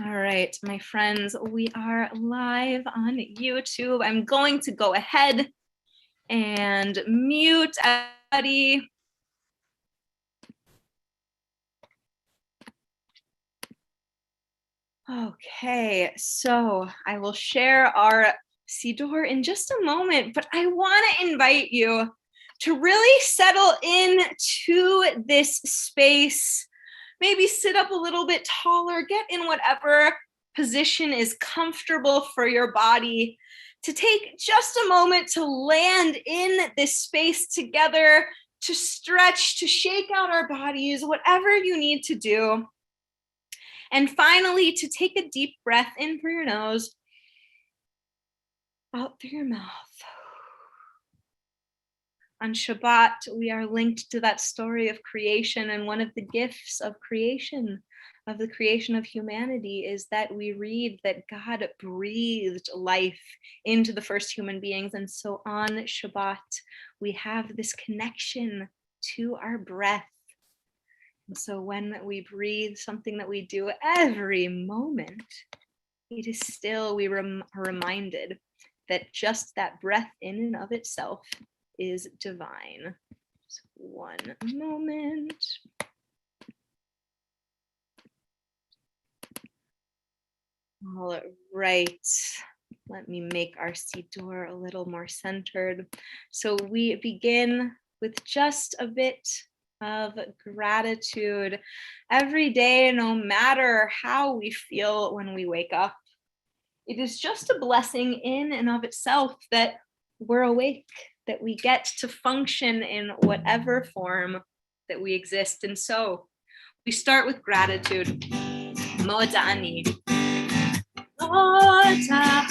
All right, my friends, we are live on YouTube. I'm going to go ahead and mute everybody. Okay, so I will share our Siddur in just a moment, but I want to invite you to really settle into this space. Maybe sit up a little bit taller, get in whatever position is comfortable for your body, to take just a moment to land in this space together, to stretch, to shake out our bodies, whatever you need to do. And finally, to take a deep breath in through your nose, out through your mouth. On Shabbat, we are linked to that story of creation, and one of the gifts of creation, of the creation of humanity, is that we read that God breathed life into the first human beings. And so on Shabbat, we have this connection to our breath. And so when we breathe, something that we do every moment, it is still, we are reminded that just that breath in and of itself is divine. Just one moment. All right, let me make our Siddur a little more centered. So we begin with just a bit of gratitude every day, no matter how we feel when we wake up. It is just a blessing in and of itself that we're awake, that we get to function in whatever form that we exist. And so we start with gratitude. Moda'ani. Moda'ani.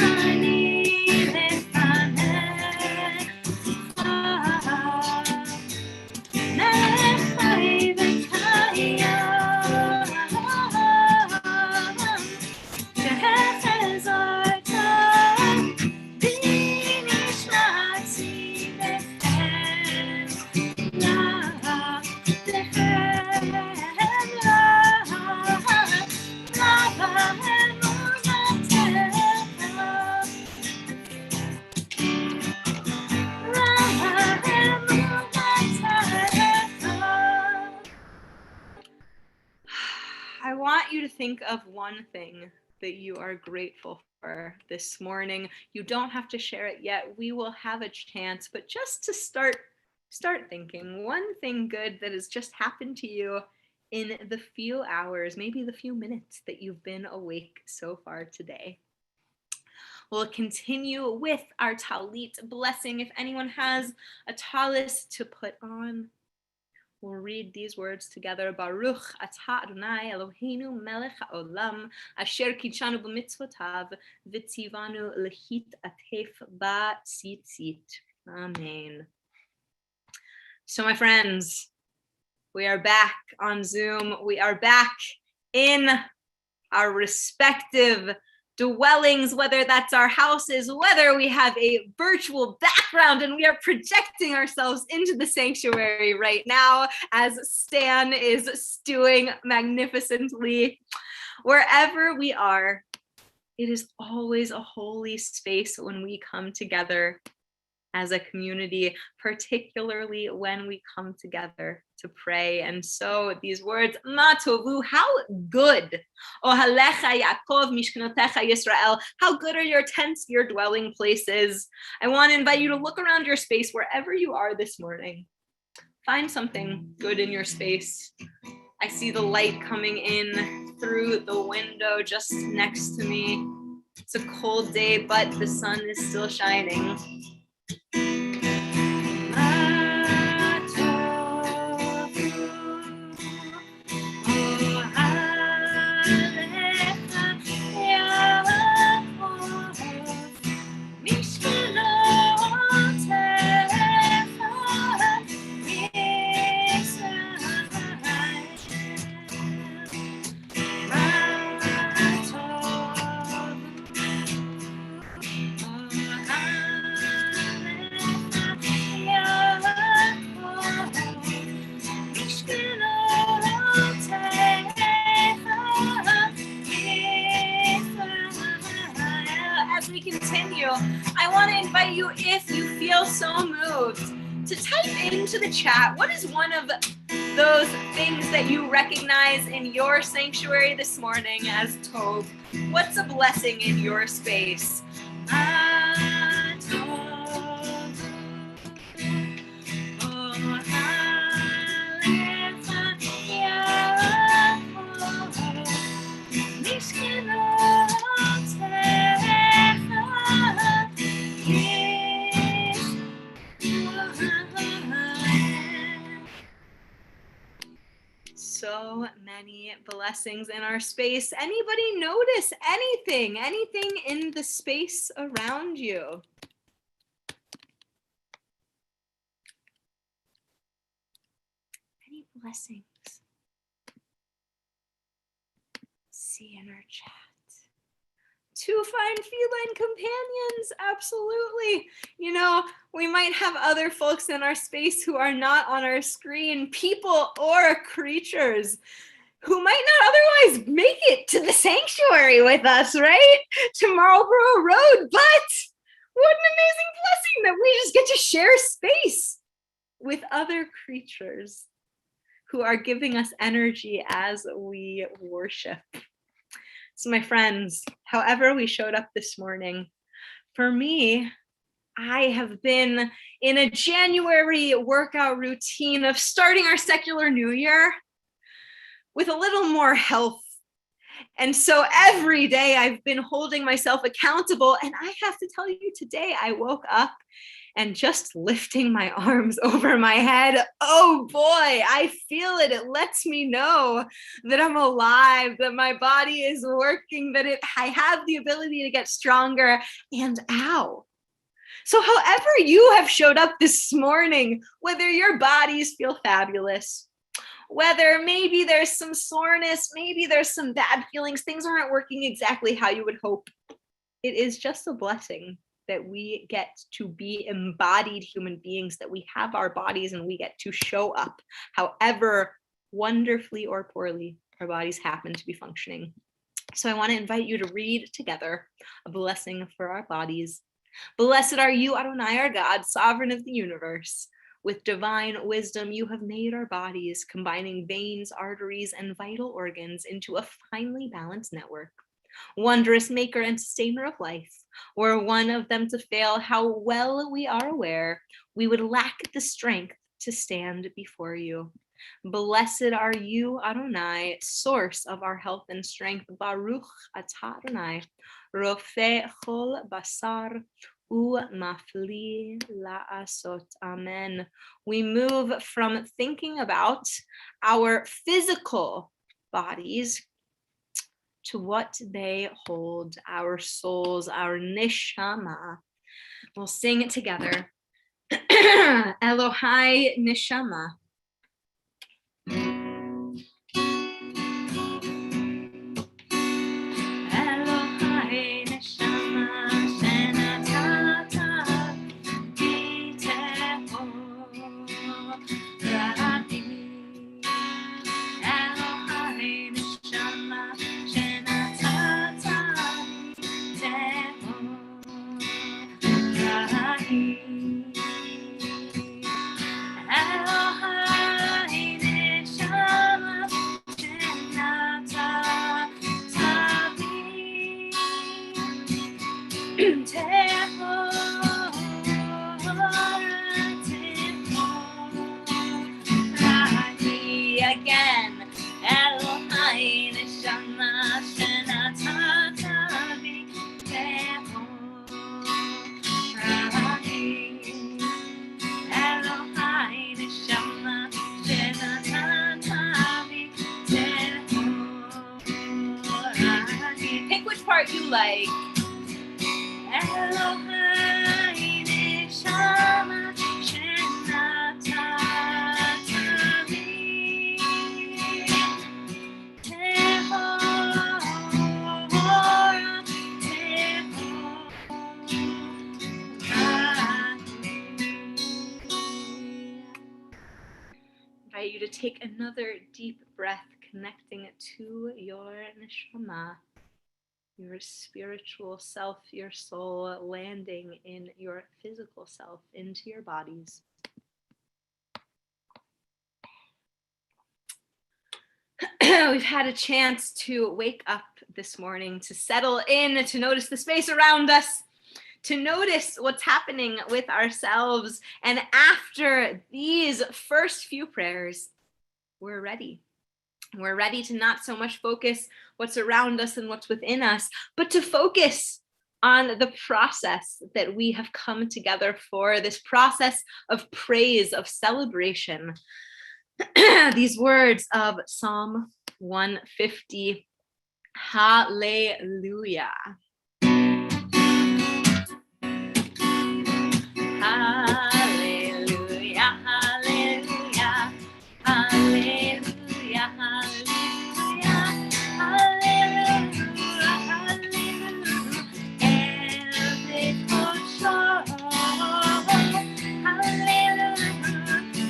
I want you to think of one thing that you are grateful for this morning. You don't have to share it yet. We will have a chance, but just to start thinking one thing good that has just happened to you in the few hours, maybe the few minutes that you've been awake so far today. We'll continue with our Tallit Blessing. If anyone has a talis to put on, we'll read these words together. Baruch atah Adonai Eloheinu melech haolam asher kitshanu b'mitzvotav v'tzivanu lehitatef b'tzitzit. Amen. So my friends, we are back on Zoom. We are back in our respective dwellings, whether that's our houses, whether we have a virtual background and we are projecting ourselves into the sanctuary right now as Stan is stewing magnificently. Wherever we are, it is always a holy space when we come together as a community, particularly when we come together to pray. And so these words, Ma tovu, how good. Ohalecha Yaakov mishkanotecha Yisrael, how good are your tents, your dwelling places. I want to invite you to look around your space wherever you are this morning. Find something good in your space. I see the light coming in through the window just next to me. It's a cold day, but the sun is still shining. you, if you feel so moved, to type into the chat, what is one of those things that you recognize in your sanctuary this morning as Tov? What's a blessing in your space? So many blessings in our space. Anybody notice anything in the space around you? Any blessings? See in our chat. Two fine feline companions, absolutely. You know, we might have other folks in our space who are not on our screen, people or creatures, who might not otherwise make it to the sanctuary with us, right? To Marlborough Road, but what an amazing blessing that we just get to share space with other creatures who are giving us energy as we worship. So my friends, however we showed up this morning, for me, I have been in a January workout routine of starting our secular new year with a little more health. And so every day I've been holding myself accountable. And I have to tell you, today I woke up and just lifting my arms over my head, oh boy, I feel it. It lets me know that I'm alive, that my body is working, that I have the ability to get stronger, and ow. So however you have showed up this morning, whether your bodies feel fabulous, whether maybe there's some soreness, maybe there's some bad feelings, things aren't working exactly how you would hope, it is just a blessing that we get to be embodied human beings, that we have our bodies and we get to show up however wonderfully or poorly our bodies happen to be functioning. So I want to invite you to read together a blessing for our bodies. Blessed are you, Adonai, our God, sovereign of the universe. With divine wisdom, you have made our bodies, combining veins, arteries, and vital organs into a finely balanced network. Wondrous maker and sustainer of life, were one of them to fail, how well we are aware we would lack the strength to stand before you. Blessed are you, Adonai, source of our health and strength. Baruch atah Adonai, rofeh chol basar u'mafli la'asot. Amen. We move from thinking about our physical bodies to what they hold, our souls, our neshama. We'll sing it together. Elohai neshama. Elohai neshama shenatata biteho ra'ati. Elohai neshama shenatata biteho ra'ati. Elohai neshama again. Elohai neshama shenatata biteho ra'ati. Elohai neshama shenatata biteho ra'ati. Pick which part you like. Elohai neshama shenatata I invite you to take another deep breath, connecting it to your neshama. your spiritual self, your soul, landing in your physical self, into your bodies. We've had a chance to wake up this morning, to settle in, to notice the space around us, to notice what's happening with ourselves. And after these first few prayers, we're ready. We're ready to not so much focus what's around us and what's within us, but to focus on the process that we have come together for, this process of praise, of celebration. These words of Psalm 150, Hallelujah. Hallelujah, hallelujah, hallelujah, hallelujah, hallelujah, hallelujah, every portion, hallelujah, hallelujah,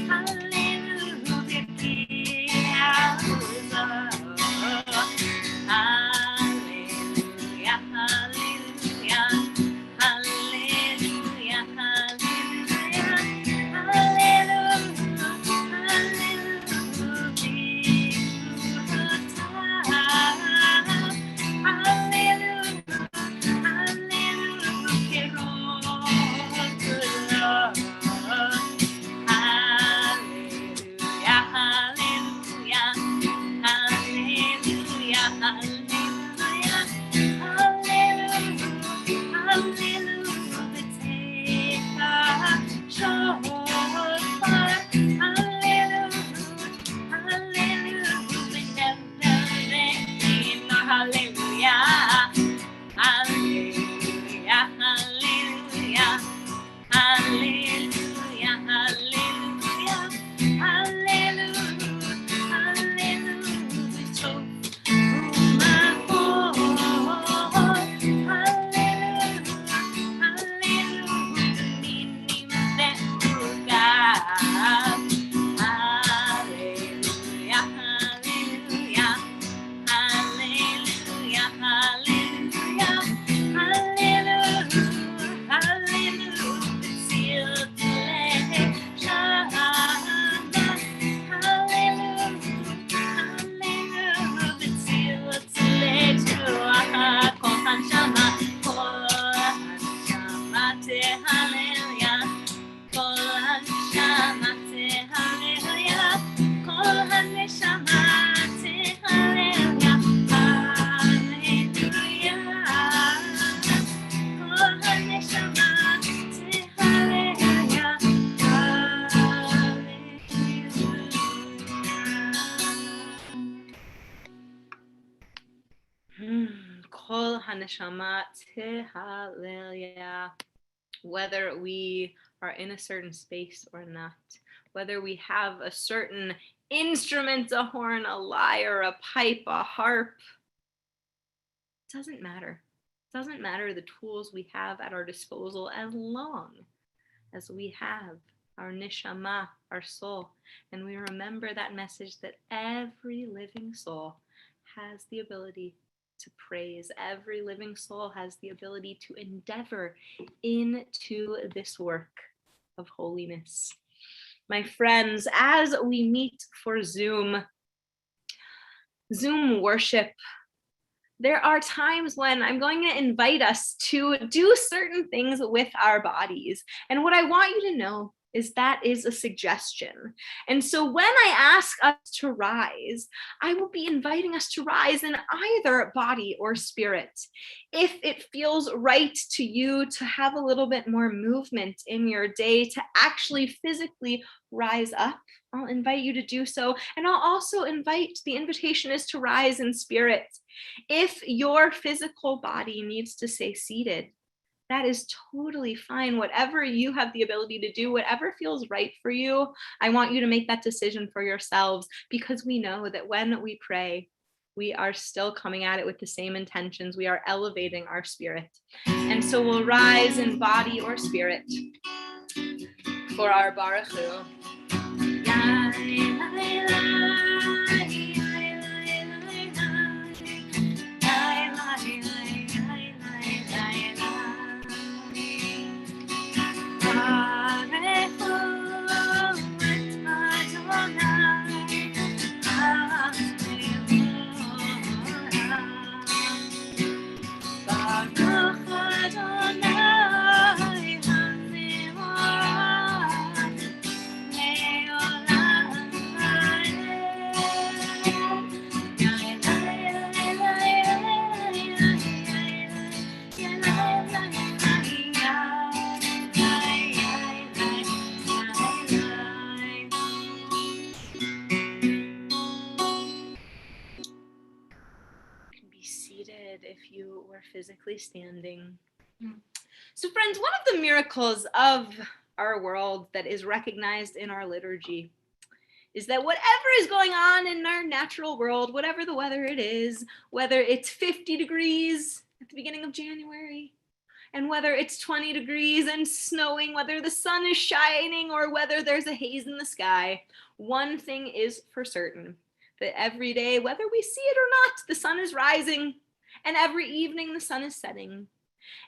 hallelujah, hallelujah. Kol haneshama tehallel. Whether we are in a certain space or not, whether we have a certain instrument, a horn, a lyre, a pipe, a harp, doesn't matter. It doesn't matter the tools we have at our disposal, as long as we have our neshama, our soul, and we remember that message that every living soul has the ability to praise. Every living soul has the ability to endeavor into this work of holiness. My friends, as we meet for Zoom worship, there are times when I'm going to invite us to do certain things with our bodies. And what I want you to know is that is a suggestion. And so when I ask us to rise, I will be inviting us to rise in either body or spirit. If it feels right to you to have a little bit more movement in your day, to actually physically rise up, I'll invite you to do so. And I'll also invite, the invitation is to rise in spirit. If your physical body needs to stay seated, that is totally fine. Whatever you have the ability to do, whatever feels right for you, I want you to make that decision for yourselves, because we know that when we pray, we are still coming at it with the same intentions. We are elevating our spirit. And so we'll rise in body or spirit for our Baruch Hu. seated if you were physically standing. So friends, one of the miracles of our world that is recognized in our liturgy is that whatever is going on in our natural world, whatever the weather it is, whether it's 50 degrees at the beginning of January, and whether it's 20 degrees and snowing, whether the sun is shining or whether there's a haze in the sky, one thing is for certain, that every day, whether we see it or not, the sun is rising, and every evening the sun is setting.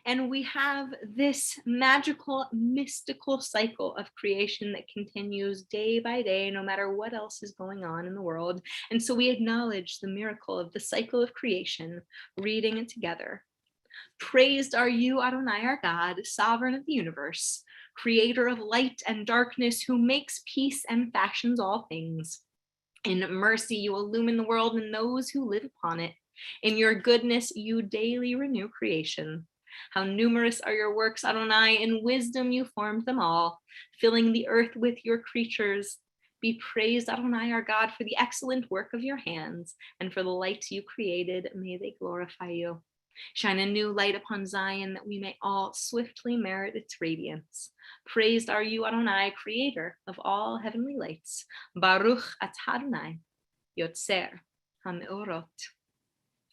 And we have this magical, mystical cycle of creation that continues day by day, no matter what else is going on in the world. And so we acknowledge the miracle of the cycle of creation, reading it together. Praised are you, Adonai, our God, sovereign of the universe, creator of light and darkness, who makes peace and fashions all things. In mercy, you illumine the world and those who live upon it. In your goodness, you daily renew creation. How numerous are your works, Adonai, in wisdom you formed them all, filling the earth with your creatures. Be praised, Adonai, our God, for the excellent work of your hands, and for the lights you created. May they glorify you. Shine a new light upon Zion, that we may all swiftly merit its radiance. Praised are you, Adonai, creator of all heavenly lights. Baruch atah Adonai, Yotzer HaMeorot.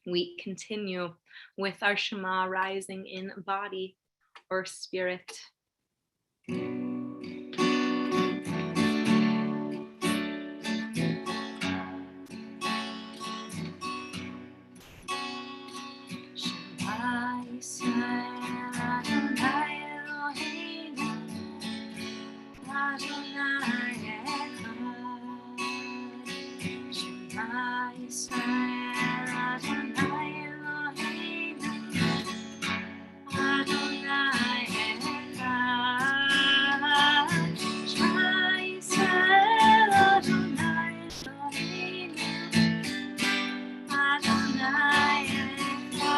We continue with our Shema rising in body or spirit. Shema Yisrael Adonai Eloheinu Adonai Echad. Shema Yisrael Adonai Eloheinu Adonai Echad. Shema Yisrael Adonai Eloheinu Adonai Echad.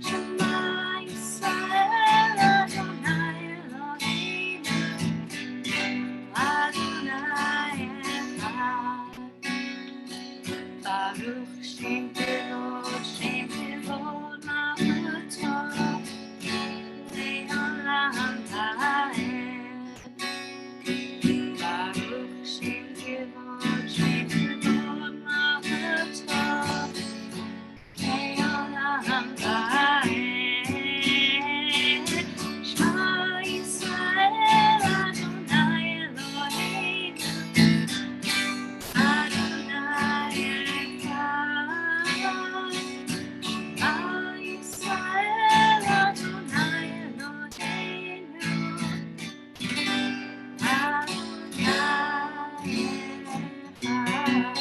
Shema Yisrael Adonai Eloheinu Adonai Echad. Baruch Shem Kevod Malchuto Le'olam Va'ed. Baruch Shem Kevod Malchuto Le'olam Va'ed. Shema Yisrael Adonai Eloheinu Adonai Echad. Shema Yisrael Adonai Eloheinu Adonai Echad.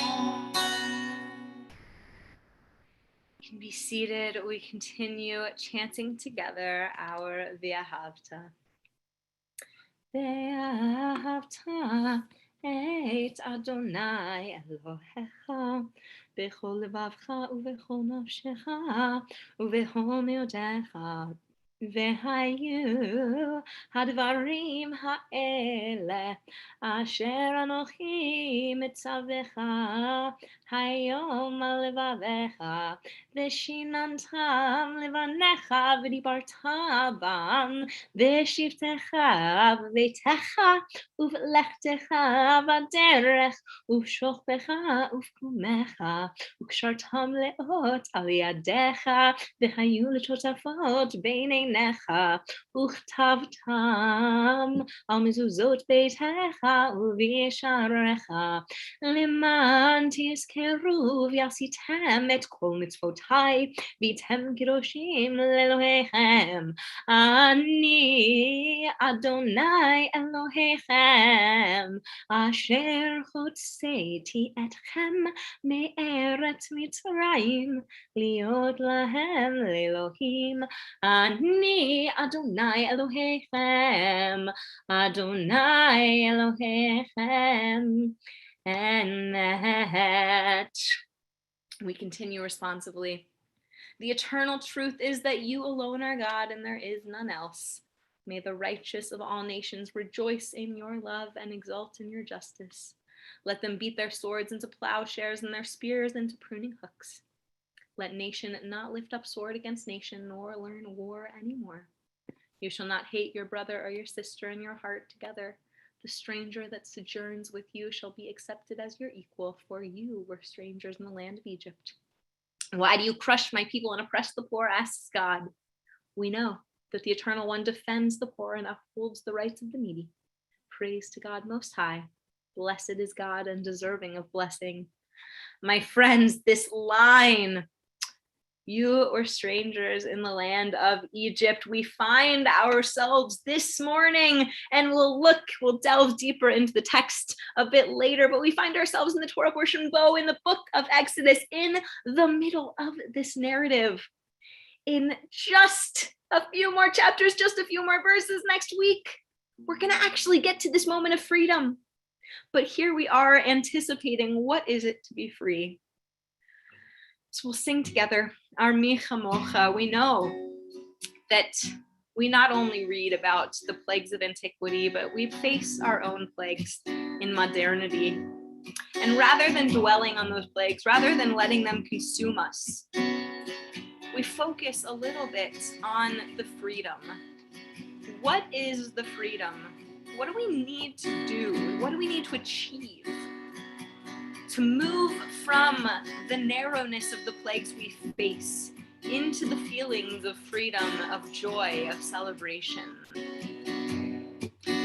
You can be seated. We continue chanting together our V'ahavta. Ve'ahavta et Adonai Elohecha b'chol levavcha u'b'chol nafshecha u'b'chol meodecha. V'hayu hadvarim ha'ele asher anochi mitzavecha hayom al levavecha v'shinantam levanecha v'dibarta bam v'shivtecha v'beitecha uv'lechtecha v'derech uv'shochbecha uv'kumecha u'kshartam leot al yadecha v'hayu l'totafot b'neinecha u'chtavtam al mezuzot beitecha uv'yesharecha leman tizkeru v'yasitem et kol mitzvotai v'yitem kidoshim le'Elohechem. Ani Adonai Elohechem asher hotzeti etchem me'eretz Mitzrayim liot lahem le'Elohim. Ani Adonai Elohechem, Adonai Elohechem. And that we continue responsibly. The eternal truth is that you alone are God and there is none else. May the righteous of all nations rejoice in your love and exult in your justice. Let them beat their swords into plowshares and their spears into pruning hooks. Let nation not lift up sword against nation, nor learn war anymore. You shall not hate your brother or your sister in your heart together. The stranger that sojourns with you shall be accepted as your equal, for you were strangers in the land of Egypt. Why do you crush my people and oppress the poor? Asks God. We know that the Eternal One defends the poor and upholds the rights of the needy. Praise to God Most High. Blessed is God and deserving of blessing. My friends, this line, you were strangers in the land of Egypt. We find ourselves this morning, and we'll delve deeper into the text a bit later, but we find ourselves in the Torah portion bow in the book of Exodus in the middle of this narrative. In just a few more chapters, just a few more verses next week, we're going to actually get to this moment of freedom. But here we are anticipating what is it to be free. So we'll sing together our Mi Chamocha. We know that we not only read about the plagues of antiquity, but we face our own plagues in modernity. And rather than dwelling on those plagues, rather than letting them consume us, we focus a little bit on the freedom. What is the freedom? What do we need to do? What do we need to achieve to move from the narrowness of the plagues we face into the feelings of freedom, of joy, of celebration?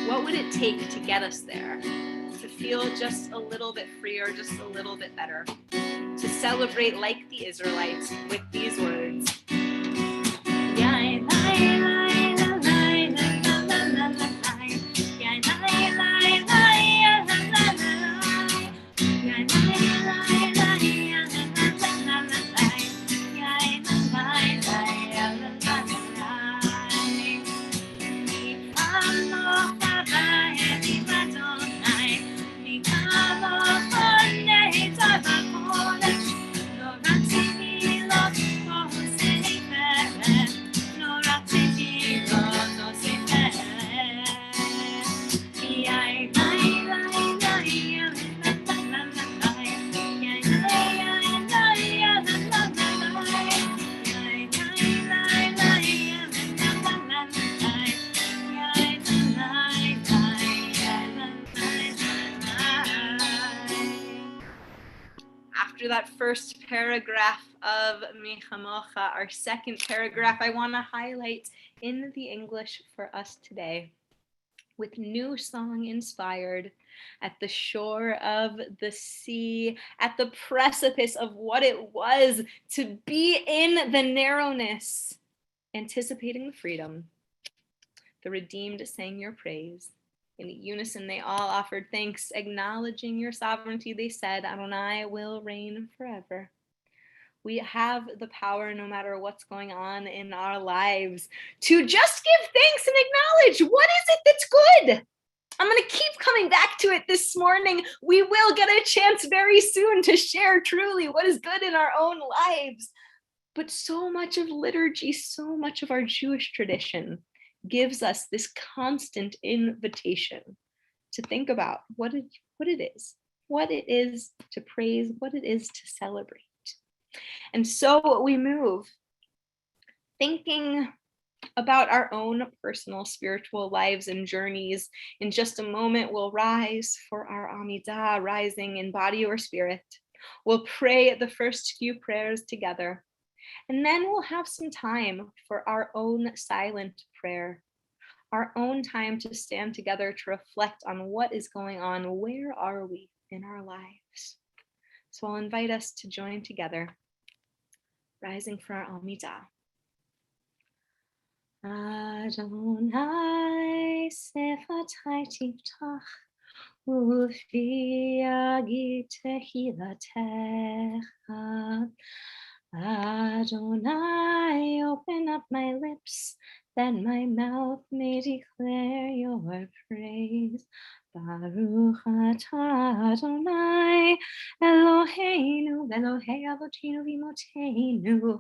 What would it take to get us there? To feel just a little bit freer, just a little bit better? To celebrate like the Israelites with these words. After that first paragraph of Mi Chamocha, our second paragraph I want to highlight in the English for us today. With new song inspired, at the shore of the sea, at the precipice of what it was to be in the narrowness, anticipating the freedom, the redeemed sang your praise. In unison, they all offered thanks, acknowledging your sovereignty. They said, Adonai will reign forever. We have the power, no matter what's going on in our lives, to just give thanks and acknowledge what is it that's good. I'm going to keep coming back to it this morning. We will get a chance very soon to share truly what is good in our own lives. But so much of liturgy, so much of our Jewish tradition gives us this constant invitation to think about what it is to praise, what it is to celebrate. And so we move thinking about our own personal spiritual lives and journeys. In just a moment, we'll rise for our Amidah, rising in body or spirit. We'll pray the first few prayers together. And then we'll have some time for our own silent prayer, our own time to stand together to reflect on what is going on. Where are we in our lives? So I'll invite us to join together, rising for our Amidah. Adonai sefatai tiftach, ufi yagid tehilatecha. Adonai, open up my lips, that my mouth may declare your praise. Baruch atah Adonai Eloheinu Elohei Avotinu v'Imotenu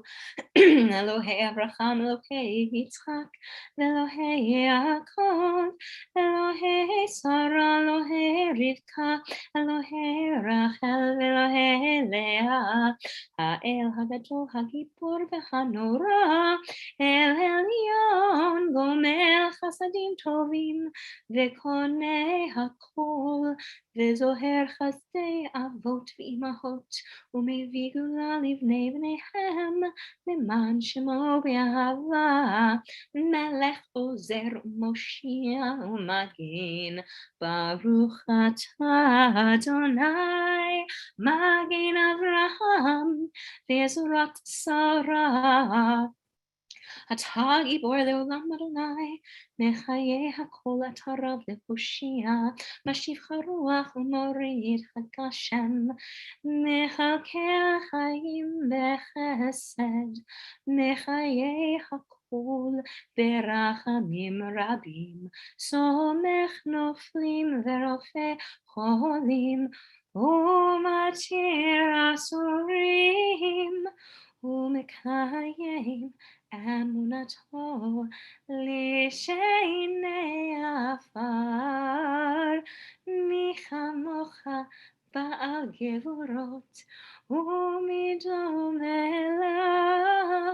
Elohei Avraham Elohei Yitzchak Elohei Yaakov Elohei Sarah Elohei Rivka Elohei Rachel Elohei Leah Ha'el Hagadol Hagibor v'Hanora El Elyon Gomel Chasadim Tovim וקונה הכל, וזוהר חסדי אבות ואימהות, ומביא גאולה לבני בניהם, למען שמו באהבה, מלך עוזר ומושיע ומגן, ברוך אתה אדוני, מגן אברהם, ועזרת שרה. אתה גיבור לעולם אדוני, מחיי הכל אתה רב להושיע, משיב הרוח ומוריד הגשם, מחלקי החיים בחסד, מחיי הכל ברחמים רבים, סומך נופלים ורופא חולים, ומתיר אסורים, ומקיים אמונתו לשני עפר, מי כמוך בעל גבורות ומדומה לה,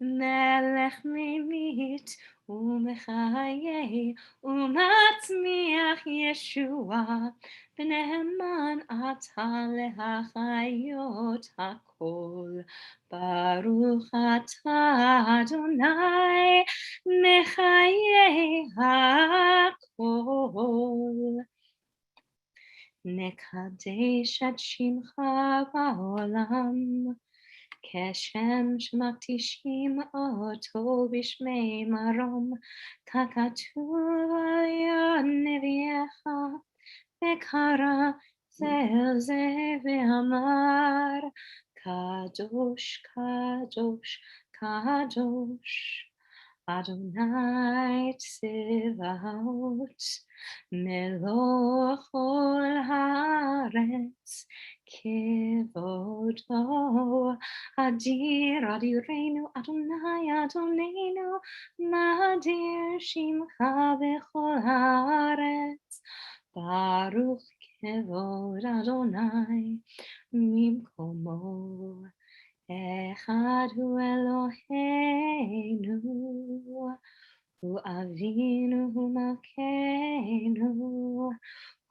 מלך ממית ומחיה ומצמיח ישועה, בנאמן אתה להחיות הכל. ברוך אתה אדוני מחיי הכל. נקדש את שמך בעולם, כשם שמקדישים אותו בשמי מרום, ככתוב על יד נביאך, וקרא זה אל זה ואמר, קדוש, קדוש, קדוש, אדוני צבאות, מלוך כל הארץ, כבודו אדיר אדירנו, אדוני אדוננו, מאדיר שמך בכל הארץ, ברוך כבוד אדוני ממקומו, אחד הוא אלוהינו, הוא אבינו, הוא מלכנו,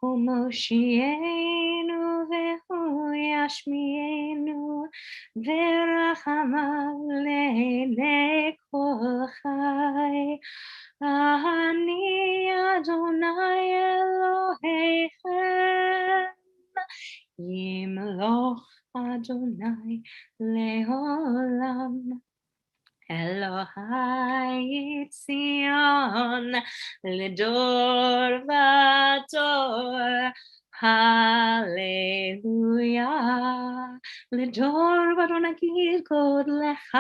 הוא מושיענו והוא ישמיענו, ורחמיו לעיני כל חי. אני אדוני אלוהיכם, ימלוך אדוני לעולם. אלוהי ציון לדור ודור, הללויה. לדור ודור נגיד גודלך,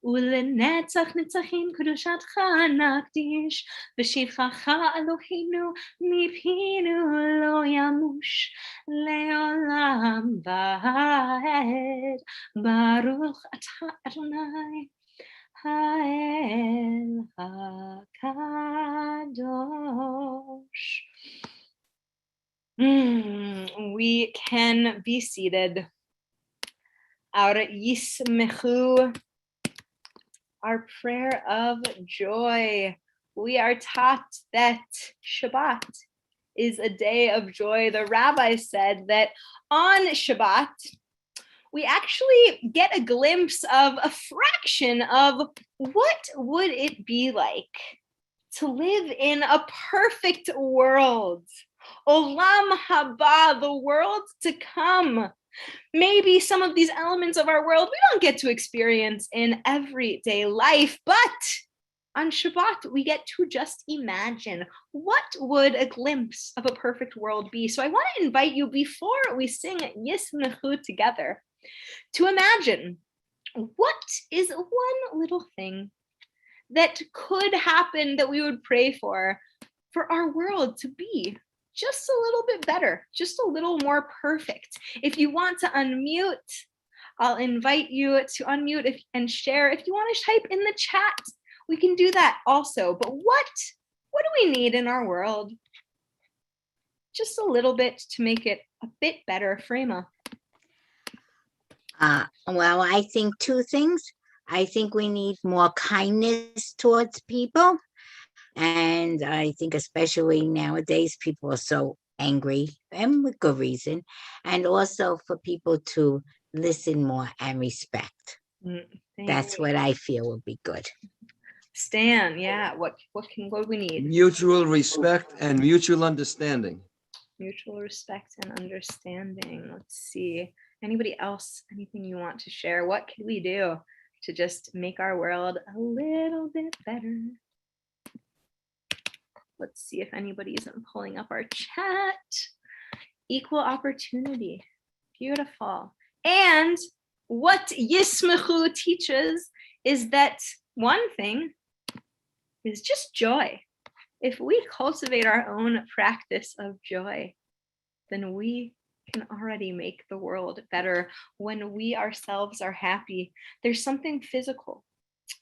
ולנצח נצחים קדושתך נקדיש, בשבחך אלוהינו מפינו לא ימוש לעולם ועד. ברוך אתה אדוני האל הקדוש. We can be seated. Our yismechu, our prayer of joy. We are taught that Shabbat is a day of joy. The rabbi said that on Shabbat, we actually get a glimpse of a fraction of what would it be like to live in a perfect world. Olam haba, the world to come. Maybe some of these elements of our world we don't get to experience in everyday life, but on Shabbat, we get to just imagine what would a glimpse of a perfect world be. So I want to invite you, before we sing Yismechu together, to imagine what is one little thing that could happen that we would pray for our world to be just a little bit better, just a little more perfect. If you want to unmute, I'll invite you to unmute and share. If you want to type in the chat, we can do that also. But what do we need in our world? Just a little bit to make it a bit better. Frema. Well, I think two things. I think we need more kindness towards people. And I think especially nowadays, people are so angry, and with good reason. And also for people to listen more and respect. That's what I feel would be good. Stan, yeah, what do we need? Mutual respect and mutual understanding. Mutual respect and understanding. Let's see. Anybody else? Anything you want to share? What can we do to just make our world a little bit better? Let's see if anybody's pulling up our chat. Equal opportunity. Beautiful. And what Yismechu teaches is that one thing is just joy. If we cultivate our own practice of joy, then we can already make the world better. When we ourselves are happy, there's something physical,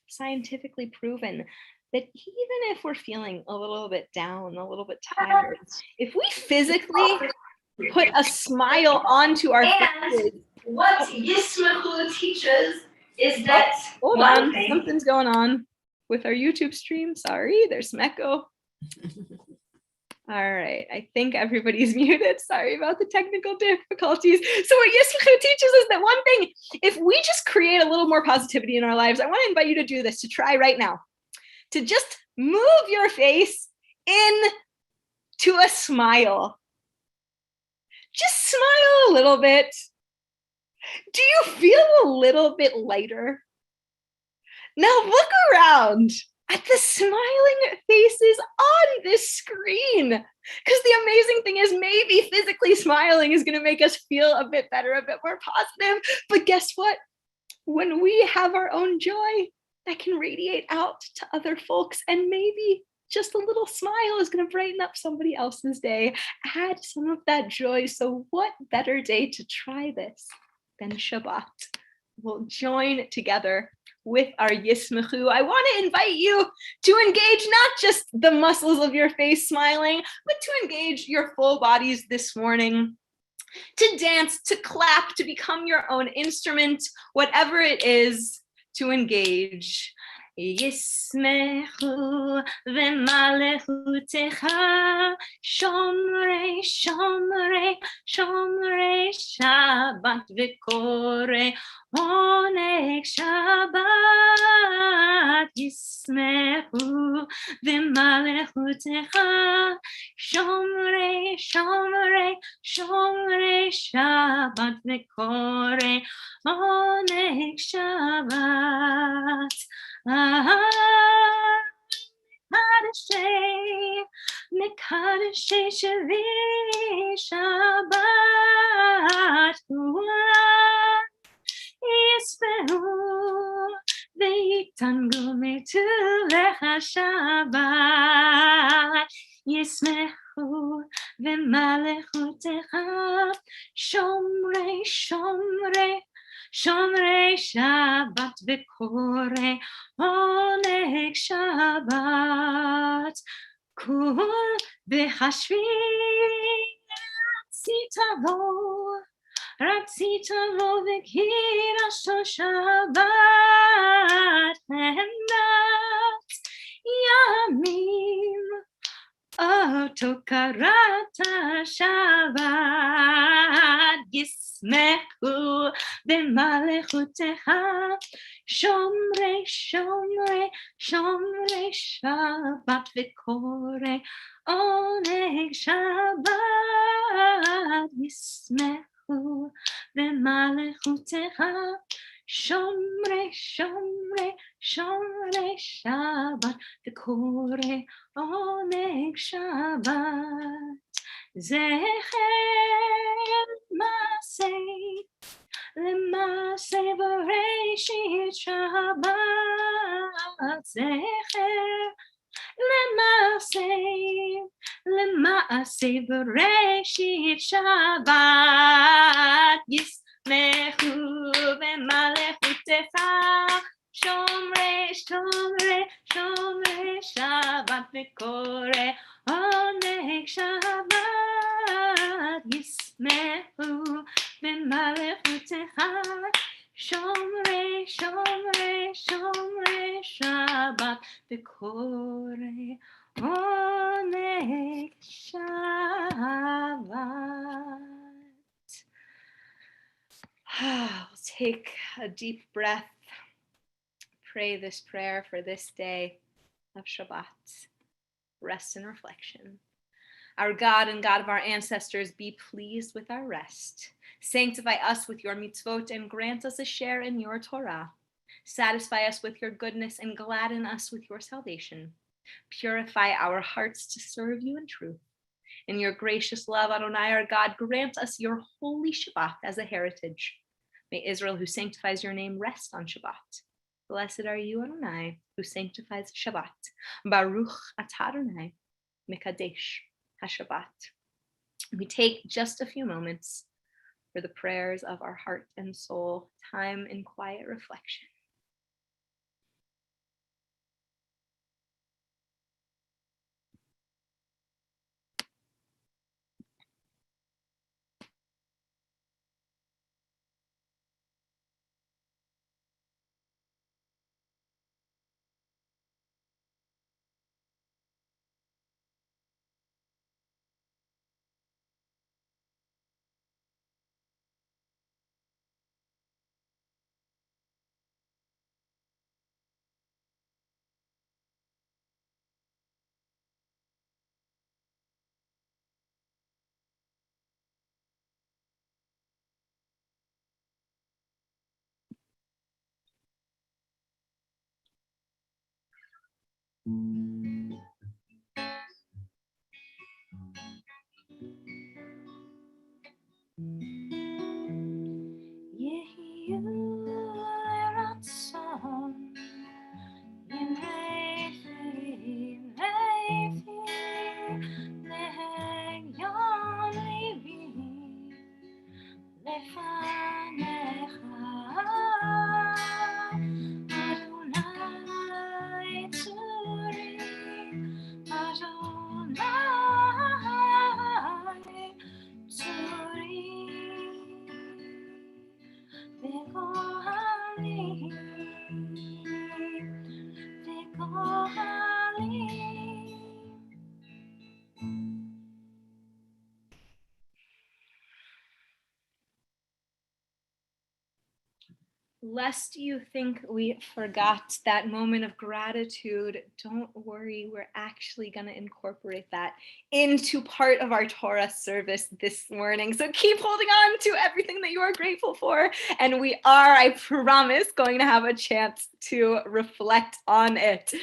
scientifically proven, that even if we're feeling a little bit down, a little bit tired, if we physically put a smile onto our faces, what Yismechu teaches is that, hold on, something's going on with our YouTube stream. Sorry, there's some echo. All right, I think everybody's muted. Sorry about the technical difficulties. So what Yismechu teaches is that one thing, if we just create a little more positivity in our lives, I want to invite you to do this, to try right now, to just move your face into a smile. Just smile a little bit. Do you feel a little bit lighter? Now look around at the smiling faces on this screen. Because the amazing thing is maybe physically smiling is going to make us feel a bit better, a bit more positive. But guess what? When we have our own joy, that can radiate out to other folks, and maybe just a little smile is going to brighten up somebody else's day. Add some of that joy. So what better day to try this than Shabbat? We'll join together with our Yismechu. I want to invite you to engage not just the muscles of your face smiling, but to engage your full bodies this morning, to dance, to clap, to become your own instrument, whatever it is, to engage. Yismechu v'malechutecha shomrei shomrei shomrei Shabbat v'korei oneg Shabbat. Yismechu v'malechutecha shomrei shomrei shomrei Shabbat v'korei oneg Shabbat. Mekadeshei Shvi Shabbat Kulam Yispehu V'yitangu Metulecha Shabbat Yismechu V'malechutecha Shomrei Shomrei Shomrei Shabbat v'korei oneg Shabbat. Kul b'chashvi ratzita lo v'kirasho Shabbat hendat yamim oto karata Shabbat. Yismechu v'malechutecha shomrei shomrei shomrei Shabbat v'korei oneg Shabbat. Yismechu v'malechutecha shomrei shomrei shomrei Shabbat v'korei oneg Shabbat. Zecher masei L'masei Bereshit Shabbat. Zecher L'masei למעשה בראשית שבת, ישמחו במלאכותך, שומרי שבת וקורא עונג שבת, ישמחו במלאכותך, שומרי שבת וקורא עונג שבת. We'll take a deep breath. Pray this prayer for this day of Shabbat, rest and reflection. Our God and God of our ancestors, be pleased with our rest. Sanctify us with your mitzvot and grant us a share in your Torah. Satisfy us with your goodness and gladden us with your salvation. Purify our hearts to serve you in truth. In your gracious love, Adonai, our God, grant us your holy Shabbat as a heritage. May Israel, who sanctifies your name, rest on Shabbat. Blessed are you, Adonai, who sanctifies Shabbat. Baruch atah Adonai, mekadesh HaShabbat. We take just a few moments for the prayers of our heart and soul, time in quiet reflection. Lest you think we forgot that moment of gratitude, don't worry, we're actually going to incorporate that into part of our Torah service this morning. So keep holding on to everything that you are grateful for, and we are, I promise, going to have a chance to reflect on it.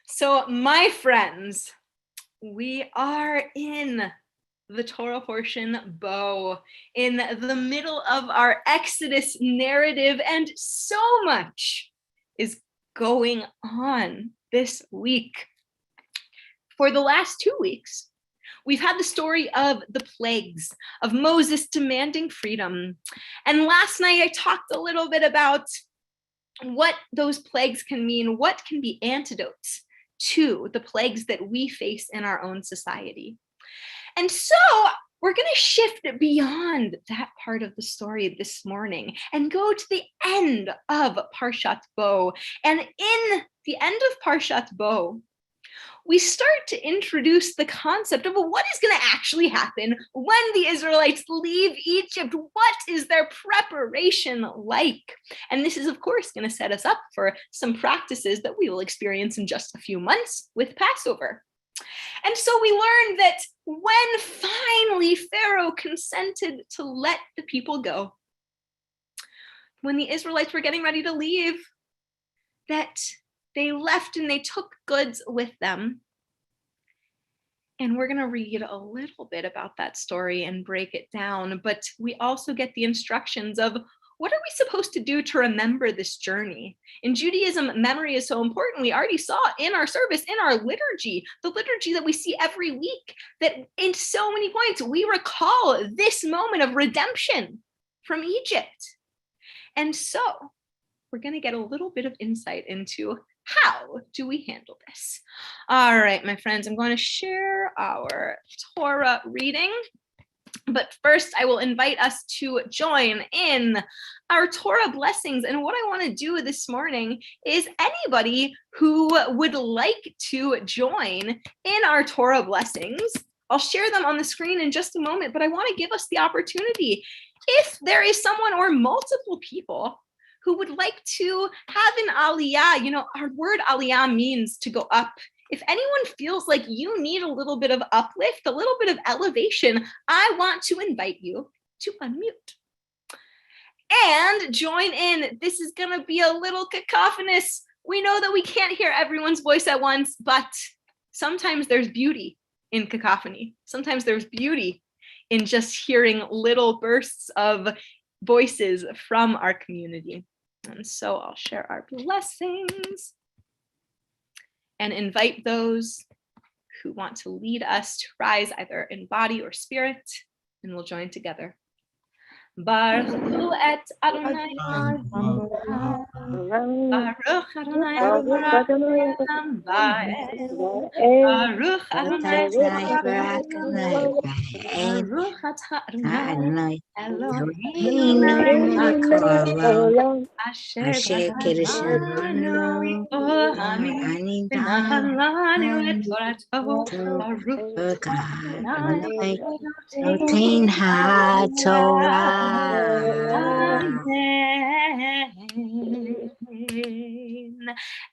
So, my friends, we are in the Torah portion bow, in the middle of our Exodus narrative, and so much is going on this week. For the last 2 weeks, we've had the story of the plagues, of Moses demanding freedom. And last night I talked a little bit about what those plagues can mean, what can be antidotes to the plagues that we face in our own society. And so we're going to shift beyond that part of the story this morning and go to the end of Parshat Bo. And in the end of Parshat Bo, we start to introduce the concept of what is going to actually happen when the Israelites leave Egypt. What is their preparation like? And this is, of course, going to set us up for some practices that we will experience in just a few months with Passover. And so we learned that when finally Pharaoh consented to let the people go, when the Israelites were getting ready to leave, that they left and they took goods with them. And we're going to read a little bit about that story and break it down. But we also get the instructions of what are we supposed to do to remember this journey? In Judaism, memory is so important. We already saw in our service, in our liturgy, the liturgy that we see every week, that in so many points, we recall this moment of redemption from Egypt. And so we're going to get a little bit of insight into how do we handle this. All right, my friends, I'm going to share our Torah reading. But first, I will invite us to join in our Torah blessings. And what I want to do this morning is anybody who would like to join in our Torah blessings, I'll share them on the screen in just a moment, but I want to give us the opportunity. If there is someone or multiple people who would like to have an aliyah, our word aliyah means to go up. If anyone feels like you need a little bit of uplift, a little bit of elevation, I want to invite you to unmute and join in. This is going to be a little cacophonous. We know that we can't hear everyone's voice at once, but sometimes there's beauty in cacophony. Sometimes there's beauty in just hearing little bursts of voices from our community. And so I'll share our blessings and invite those who want to lead us to rise either in body or spirit, and we'll join together. Baruch hu et Adonai Baruch Adonai Baruch Adonai Baruch Adonai Eloheinu Asher gadalanu v'natanu et Torato Baruch Adonai Noten HaTorah. Amen.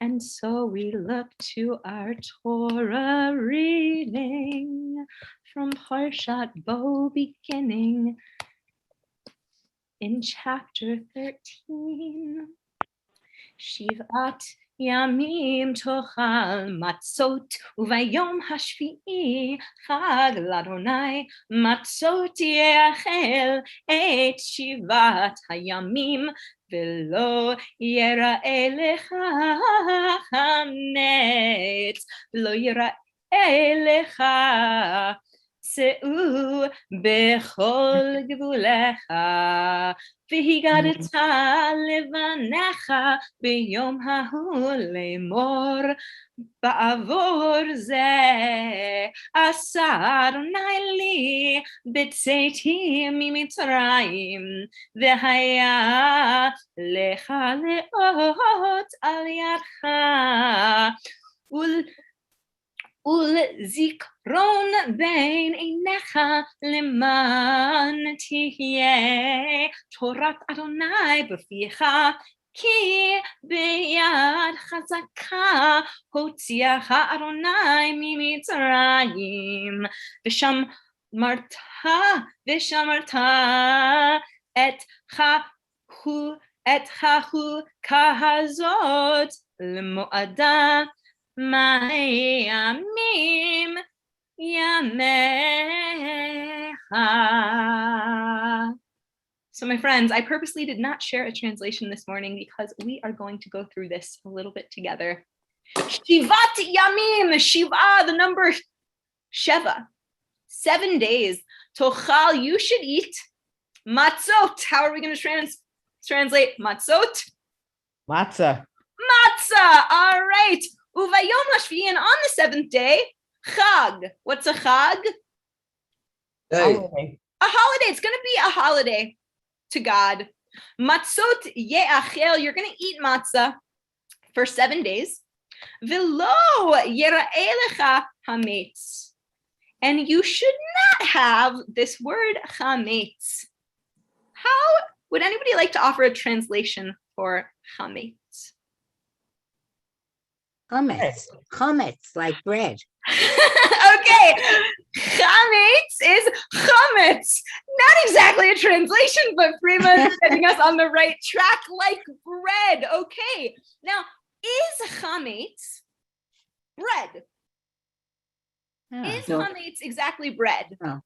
And so we look to our Torah reading from Parshat Bo, beginning in chapter 13. Shivat Yamim tochal matzot uvayom hashvi'i chag l'Adonai matzot yeachel et shivat hayamim v'lo yera'e lecha hametz v'lo yera'e lecha Se'u bechol gvulecha v'higadeta levanecha b'yom hahu lemor ba'avor zeh asa Adonai li b'tzeiti mimitzrayim v'haya lecha leot al yadcha ולזיכרון בין עיניך למען תהיה תורת אדוני בפיך כי ביד חזקה הוציאך אדוני ממצרים ושמרת את החוקה הזאת למועדה Mayamim Yamecha. So my friends, I purposely did not share a translation this morning because we are going to go through this a little bit together. Shivat Yamim, Shiva, the number Sheva. 7 days. Tochal, you should eat. Matzot, how are we going to translate matzot? Matzah. Matzah, all right. Uvayom hashvi'i, and on the 7th day, Chag. What's a Chag? Hey, A holiday. It's going to be a holiday to God. Matzot ye'achel. You're going to eat matzah for 7 days. V'lo yera'e lecha hametz. And you should not have this word chametz. How would anybody like to offer a translation for chametz? Chametz, like bread. Okay, chametz is chametz. Not exactly a translation, but Prima is setting us on the right track, like bread. Okay, now is chametz bread? Is chametz exactly bread? No.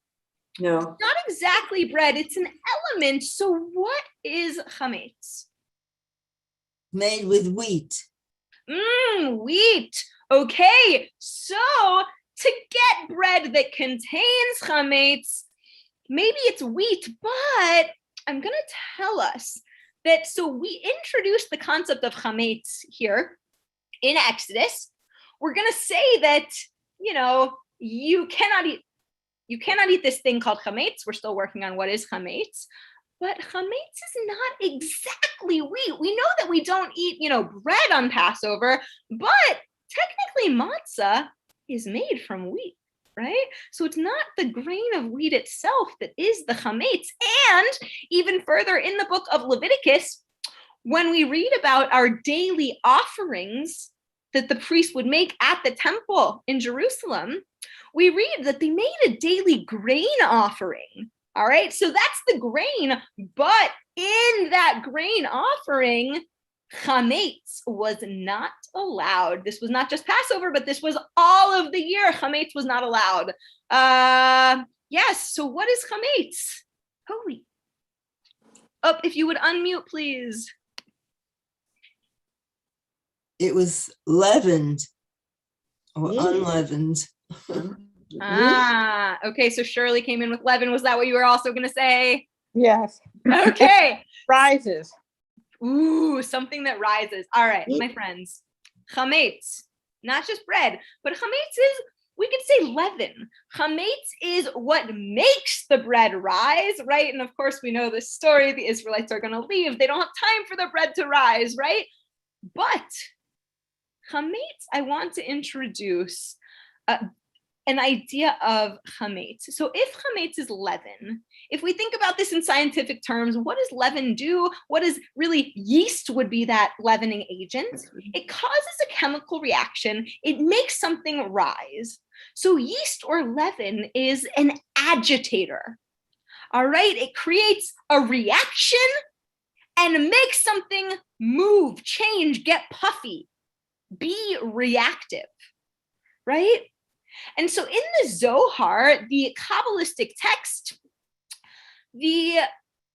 No. Not exactly bread, it's an element. So what is chametz? Made with wheat. Wheat. Okay, so to get bread that contains chametz, maybe it's wheat, but I'm going to tell us that, so we introduced the concept of chametz here in Exodus. We're going to say that, you cannot eat this thing called chametz. We're still working on what is chametz. But chametz is not exactly wheat. We know that we don't eat, bread on Passover, but technically matzah is made from wheat, right? So it's not the grain of wheat itself that is the chametz. And even further in the book of Leviticus, when we read about our daily offerings that the priest would make at the temple in Jerusalem, we read that they made a daily grain offering. All right, so that's the grain, but in that grain offering, chametz was not allowed. This was not just Passover, but this was all of the year. Chametz was not allowed. Yes, so what is chametz? Holy. Oh, if you would unmute, please. It was leavened or Yeah. unleavened. Okay, so Shirley came in with leaven. Was that what you were also going to say? Yes. Okay. Rises. Ooh, something that rises. All right, Yeah. my friends. Chametz, not just bread, but chametz is, we could say leaven. Chametz is what makes the bread rise, right? And of course, we know the story. The Israelites are going to leave. They don't have time for the bread to rise, right? But chametz, I want to introduce an idea of chametz. So if chametz is leaven, if we think about this in scientific terms, what does leaven do? What is really yeast would be that leavening agent? It causes a chemical reaction. It makes something rise. So yeast or leaven is an agitator. All right, it creates a reaction and makes something move, change, get puffy, be reactive, right? And so in the Zohar, the Kabbalistic text, the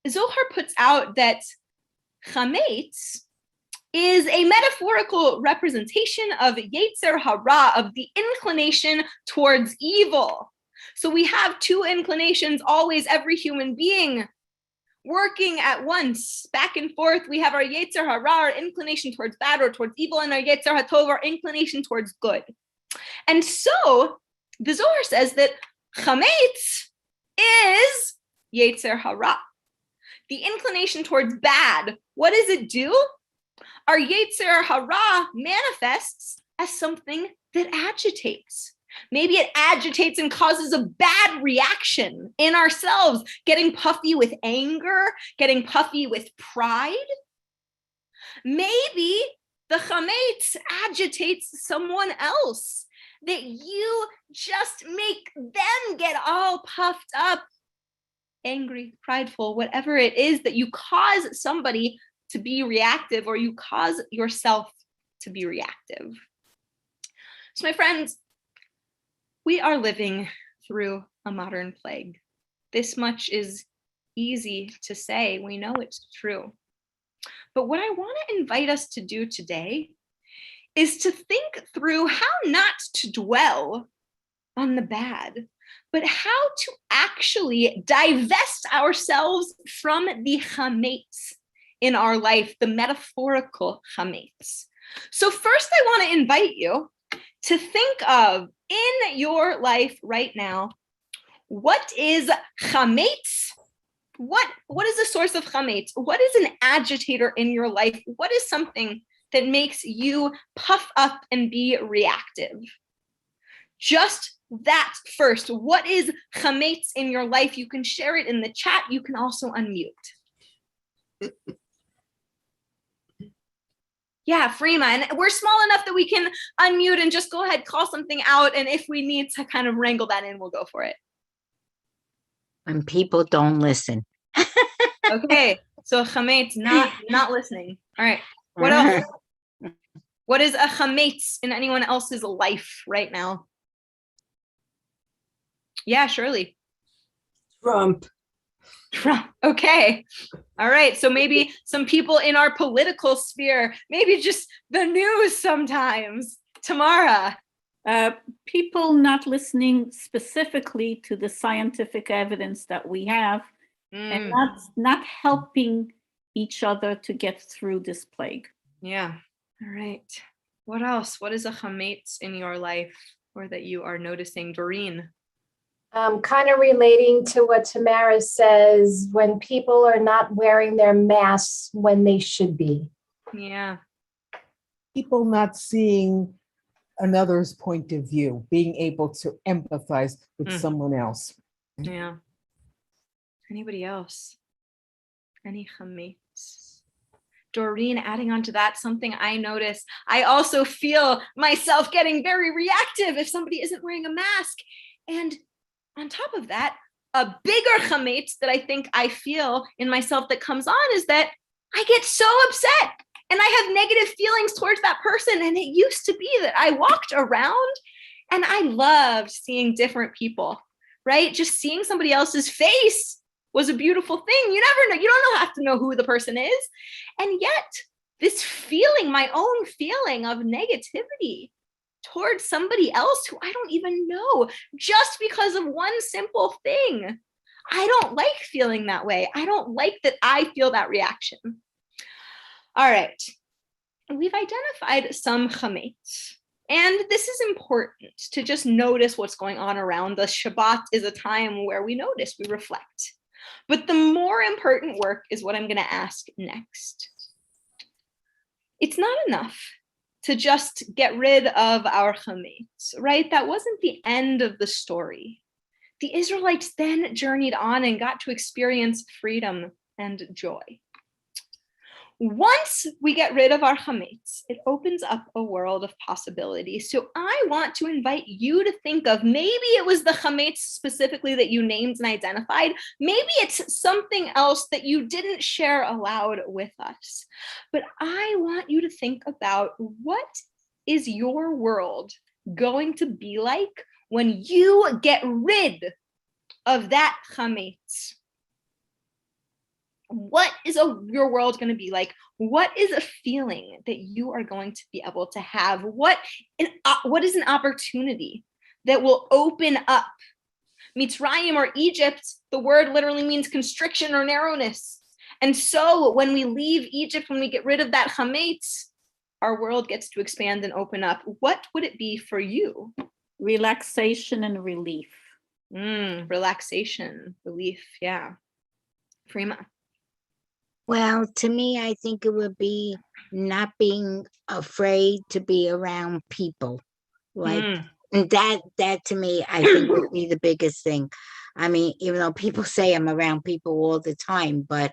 Zohar puts out that chametz is a metaphorical representation of Yetzer Hara, of the inclination towards evil. So we have two inclinations always, every human being working at once, back and forth. We have our Yetzer Hara, our inclination towards bad or towards evil, and our Yetzer HaTov, our inclination towards good. And so the Zohar says that chametz is Yetzer Hara, the inclination towards bad. What does it do? Our Yetzer Hara manifests as something that agitates. Maybe it agitates and causes a bad reaction in ourselves, getting puffy with anger, getting puffy with pride. Maybe the chametz agitates someone else, that you just make them get all puffed up, angry, prideful, whatever it is, that you cause somebody to be reactive, or you cause yourself to be reactive. So my friends, we are living through a modern plague. This much is easy to say. We know it's true. But what I want to invite us to do today is to think through how not to dwell on the bad, but how to actually divest ourselves from the chametz in our life, the metaphorical chametz. So first, I want to invite you to think of, in your life right now, what is chametz? What is the source of chametz? What is an agitator in your life? What is something that makes you puff up and be reactive? Just that first. What is chametz in your life? You can share it in the chat. You can also unmute. Yeah, Freeman. We're small enough that we can unmute and just go ahead, call something out. And if we need to kind of wrangle that in, we'll go for it. When people don't listen. Okay, so chametz, not listening. All right, what else? What is a chametz in anyone else's life right now? Yeah, Shirley. Trump. Trump. Okay. All right. So maybe some people in our political sphere, maybe just the news sometimes. Tamara. People not listening specifically to the scientific evidence that we have and not helping each other to get through this plague. Yeah. All right. What else? What is a chametz in your life or that you are noticing? Doreen. Kind of relating to what Tamara says, when people are not wearing their masks when they should be. Yeah. People not seeing another's point of view, being able to empathize with someone else. Yeah. Anybody else? Any chametz? Doreen, adding on to that, something I notice, I also feel myself getting very reactive if somebody isn't wearing a mask. And on top of that, a bigger chametz that I think I feel in myself that comes on is that I get so upset and I have negative feelings towards that person. And it used to be that I walked around and I loved seeing different people, right? Just seeing somebody else's face was a beautiful thing. You never know. You don't have to know who the person is. And yet this feeling, my own feeling of negativity towards somebody else who I don't even know, just because of one simple thing. I don't like feeling that way. I don't like that I feel that reaction. All right. We've identified some chametz. And this is important to just notice what's going on around us. Shabbat is a time where we notice, we reflect. But the more important work is what I'm going to ask next. It's not enough to just get rid of our chametz, right? That wasn't the end of the story. The Israelites then journeyed on and got to experience freedom and joy. Once we get rid of our chametz, it opens up a world of possibilities. So I want to invite you to think of, maybe it was the chametz specifically that you named and identified. Maybe it's something else that you didn't share aloud with us. But I want you to think about, what is your world going to be like when you get rid of that chametz? What is your world going to be like? What is a feeling that you are going to be able to have? What is an opportunity that will open up? Mitzrayim, or Egypt, the word literally means constriction or narrowness. And so when we leave Egypt, when we get rid of that chametz, our world gets to expand and open up. What would it be for you? Relaxation and relief. Relaxation, relief, yeah. Prima. Well, to me, I think it would be not being afraid to be around people. Like that to me, I think would be the biggest thing. I mean, even though people say I'm around people all the time, but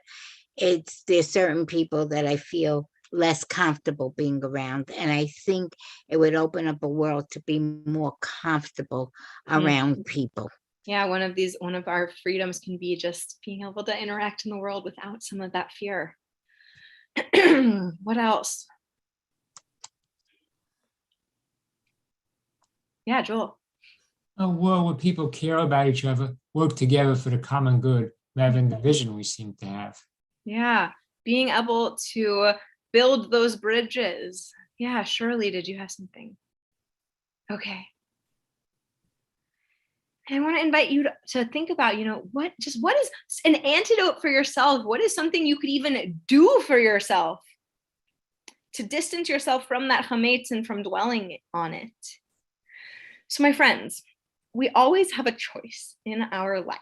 there's certain people that I feel less comfortable being around. And I think it would open up a world to be more comfortable around people. Yeah, one of our freedoms can be just being able to interact in the world without some of that fear. What else? Yeah, Joel. A world where people care about each other, work together for the common good, rather than the vision we seem to have. Yeah, being able to build those bridges. Yeah, Shirley, did you have something? Okay. And I want to invite you to think about, what is an antidote for yourself? What is something you could even do for yourself to distance yourself from that chametz and from dwelling on it? So my friends, we always have a choice in our life,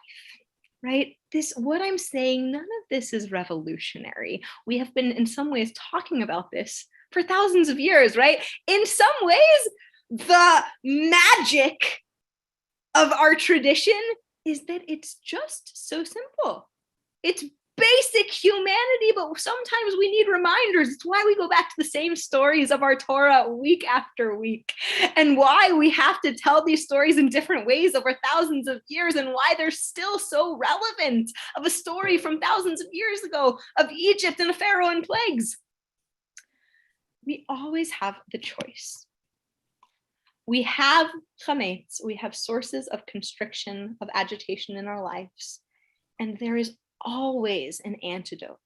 right? What I'm saying, none of this is revolutionary. We have been in some ways talking about this for thousands of years, right? In some ways, the magic of our tradition is that it's just so simple. It's basic humanity, but sometimes we need reminders. It's why we go back to the same stories of our Torah week after week, and why we have to tell these stories in different ways over thousands of years, and why they're still so relevant, of a story from thousands of years ago of Egypt and the Pharaoh and plagues. We always have the choice. We have chametz, we have sources of constriction, of agitation in our lives, And there is always an antidote.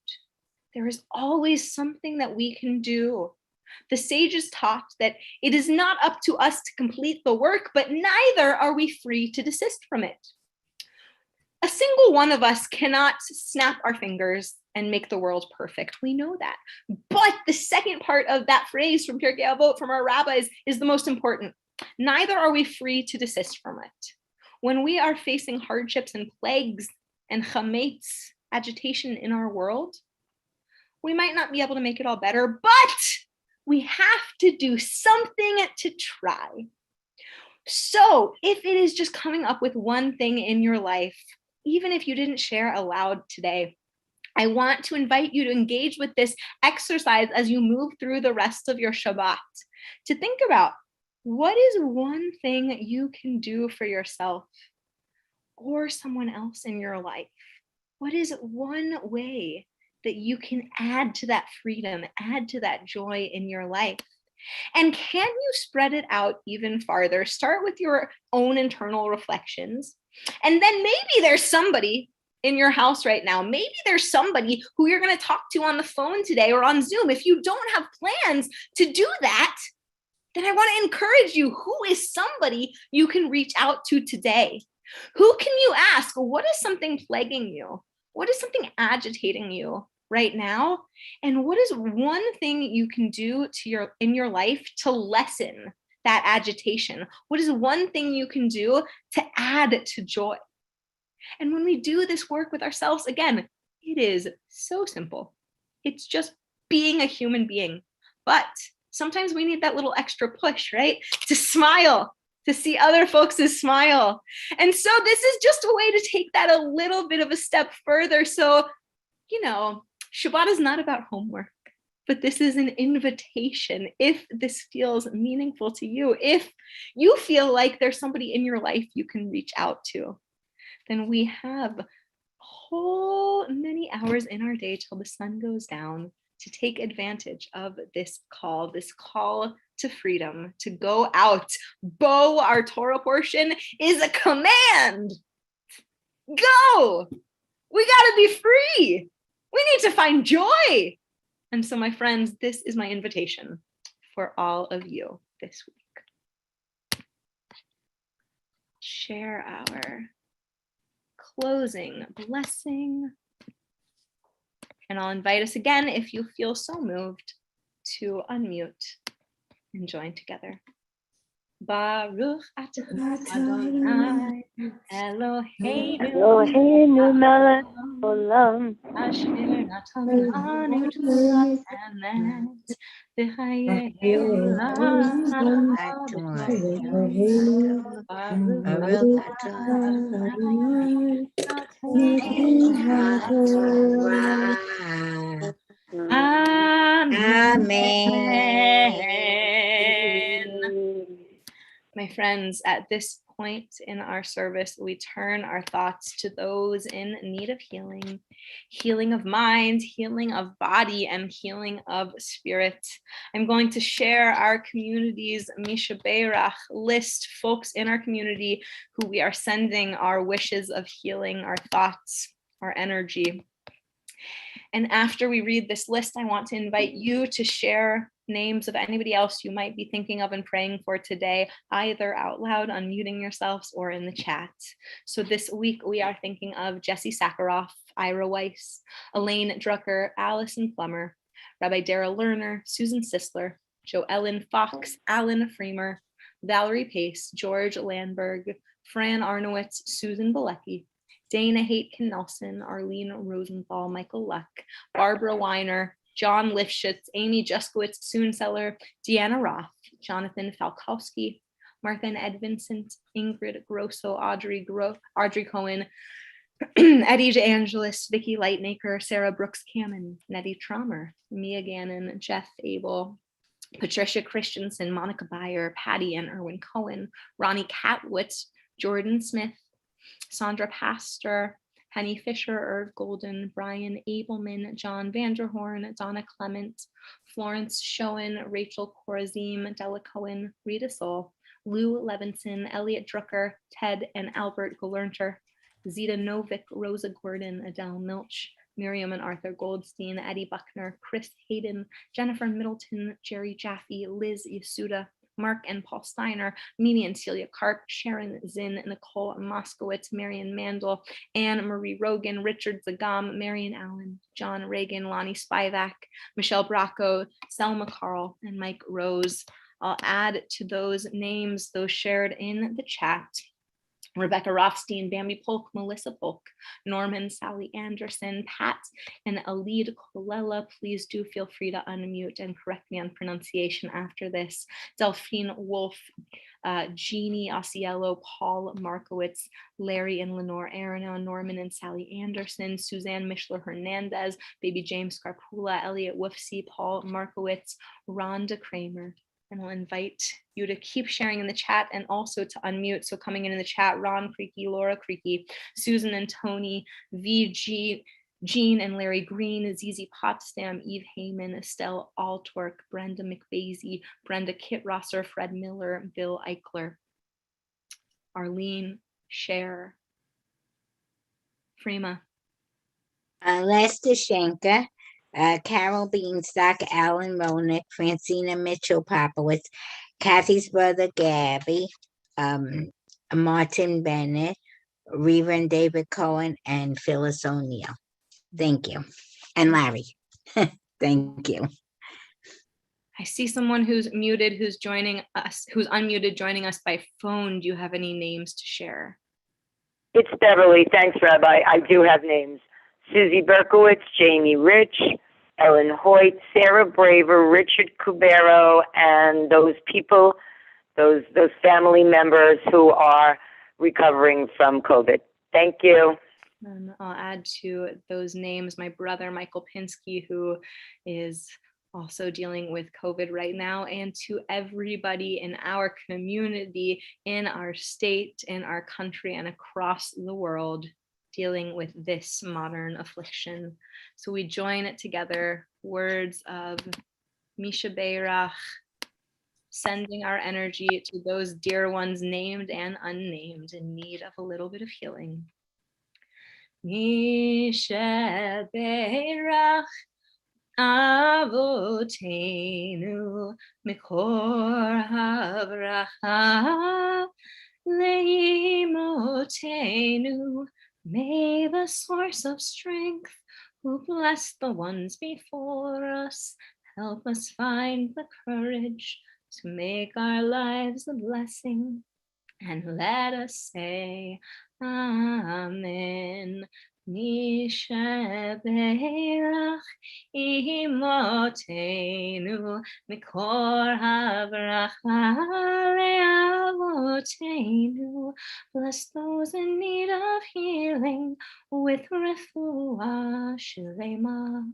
There is always something that we can do. The sages taught that it is not up to us to complete the work, but neither are we free to desist from it. A single one of us cannot snap our fingers and make the world perfect. We know that. But the second part of that phrase from Pirkei Avot, from our rabbis, is the most important. Neither are we free to desist from it. When we are facing hardships and plagues and chametz, agitation in our world, we might not be able to make it all better, but we have to do something to try. So if it is just coming up with one thing in your life, even if you didn't share aloud today, I want to invite you to engage with this exercise as you move through the rest of your Shabbat, to think about what is one thing you can do for yourself or someone else in your life. What is one way that you can add to that freedom, add to that joy in your life? And can you spread it out even farther? Start with your own internal reflections. And then maybe there's somebody in your house right now. Maybe there's somebody who you're going to talk to on the phone today or on Zoom. If you don't have plans to do that, then I want to encourage you. Who is somebody you can reach out to today? Who can you ask? What is something plaguing you? What is something agitating you right now? And what is one thing you can do in your life to lessen that agitation? What is one thing you can do to add to joy? And when we do this work with ourselves, again, it is so simple. It's just being a human being. But sometimes we need that little extra push, right? To smile, to see other folks' smile. And so this is just a way to take that a little bit of a step further. So, Shabbat is not about homework, but this is an invitation. If this feels meaningful to you, if you feel like there's somebody in your life you can reach out to, then we have a whole many hours in our day till the sun goes down to take advantage of this call to freedom, to go out. Bo, our Torah portion, is a command. Go! We gotta be free. We need to find joy. And so, my friends, this is my invitation for all of you this week. Share our closing blessing. And I'll invite us again, if you feel so moved, to unmute and join together. Baruch atah Adonai Eloheinu melech olam asher natan lanu Torah emet v'chayei olam Baruch Amen. My friends, at this point in our service, we turn our thoughts to those in need of healing, healing of mind, healing of body, and healing of spirit. I'm going to share our community's Misha Beirach list, folks in our community who we are sending our wishes of healing, our thoughts, our energy. And after we read this list, I want to invite you to share names of anybody else you might be thinking of and praying for today, either out loud, unmuting yourselves, or in the chat. So this week, we are thinking of Jesse Sakharoff, Ira Weiss, Elaine Drucker, Allison Plummer, Rabbi Darrell Lerner, Susan Sisler, Joellen Fox, Alan Freemer, Valerie Pace, George Landberg, Fran Arnowitz, Susan Bilecki, Dana Haitkin-Nelson, Arlene Rosenthal, Michael Luck, Barbara Weiner, John Lifshitz, Amy Juskowitz, Soon Seller, Deanna Roth, Jonathan Falkowski, Martha and Ed Vincent, Ingrid Grosso, Audrey Cohen, Eddie DeAngelis, Vicky Lightnaker, Sarah Brooks Kamen, Nettie Traumer, Mia Gannon, Jeff Abel, Patricia Christensen, Monica Beyer, Patty and Erwin Cohen, Ronnie Catwitz, Jordan Smith, Sandra Pastor, Penny Fisher, Irv Golden, Brian Abelman, John Vanderhorn, Donna Clement, Florence Schoen, Rachel Corazim, Della Cohen, Rita Soul, Lou Levinson, Elliot Drucker, Ted and Albert Galernter, Zita Novick, Rosa Gordon, Adele Milch, Miriam and Arthur Goldstein, Eddie Buckner, Chris Hayden, Jennifer Middleton, Jerry Jaffe, Liz Yasuda, Mark and Paul Steiner, Mimi and Celia Karp, Sharon Zinn, Nicole Moskowitz, Marion Mandel, Anne Marie Rogan, Richard Zagam, Marion Allen, John Reagan, Lonnie Spivak, Michelle Bracco, Selma Carl, and Mike Rose. I'll add to those names, those shared in the chat: Rebecca Rothstein, Bambi Polk, Melissa Polk, Norman, Sally Anderson, Pat, and Alid Kolela. Please do feel free to unmute and correct me on pronunciation after this. Delphine Wolf, Jeannie Osiello, Paul Markowitz, Larry and Lenore Arano, Norman and Sally Anderson, Suzanne Mishler Hernandez, Baby James Scarpula, Elliot Woofsey, Paul Markowitz, Rhonda Kramer. And we'll invite you to keep sharing in the chat and also to unmute. So coming in the chat: Ron Creaky, Laura Creaky, Susan and Tony, VG, Jean and Larry Green, Zizi Potsdam, Eve Heyman, Estelle Altwork, Brenda McBasey, Brenda Kitrosser, Fred Miller, Bill Eichler, Arlene, Cher, Frema. Lester Schenker, Carol Beanstalk, Alan Ronick, Francina Mitchell Popowitz, Kathy's brother Gabby, Martin Bennett, Reverend David Cohen, and Phyllis O'Neill. Thank you. And Larry. Thank you. I see someone who's muted, who's joining us, who's unmuted, joining us by phone. Do you have any names to share? It's Beverly. Thanks, Rabbi. I do have names: Susie Berkowitz, Jamie Rich, Ellen Hoyt, Sarah Braver, Richard Cubero, and those people, those family members who are recovering from COVID. Thank you. And I'll add to those names my brother, Michael Pinsky, who is also dealing with COVID right now, and to everybody in our community, in our state, in our country, and across the world dealing with this modern affliction. So we join it together, words of Misha Beirach, sending our energy to those dear ones, named and unnamed, in need of a little bit of healing. Misha Beirach Avotenu Mikor Havracha Leimotenu. May the source of strength, who blessed the ones before us, help us find the courage to make our lives a blessing. And let us say Amen. Misha Beirach imotenu mikor havracha leavotenu. Bless those in need of healing with refuah shlema,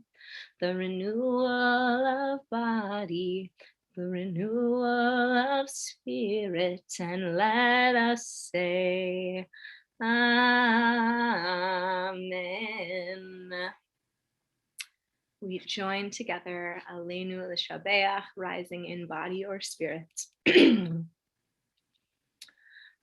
the renewal of body, the renewal of spirit. And let us say Amen. We join together, Aleinu l'shabeach, rising in body or spirit.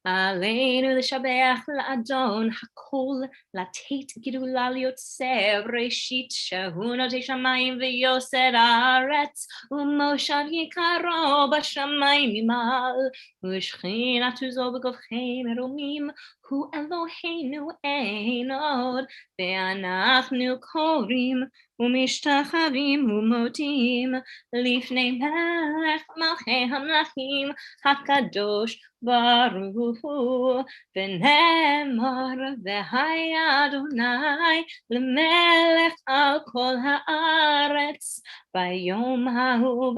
Aleinu l'shabeach l'adon hakol latet gidula liotsev reshit shehunot shamayim v'yosed haaretz u'moshav yikaro b'shamayim yimal u'shchinatu zo b'govchei meromim hu Eloheinu ein od ve'anachnu korim u'mishtachavim u'modim lifnei melech malchei hamlachim hakadosh Baruch hu v'nemar v'haya Adonai l'melech al kol haaretz bayom hahu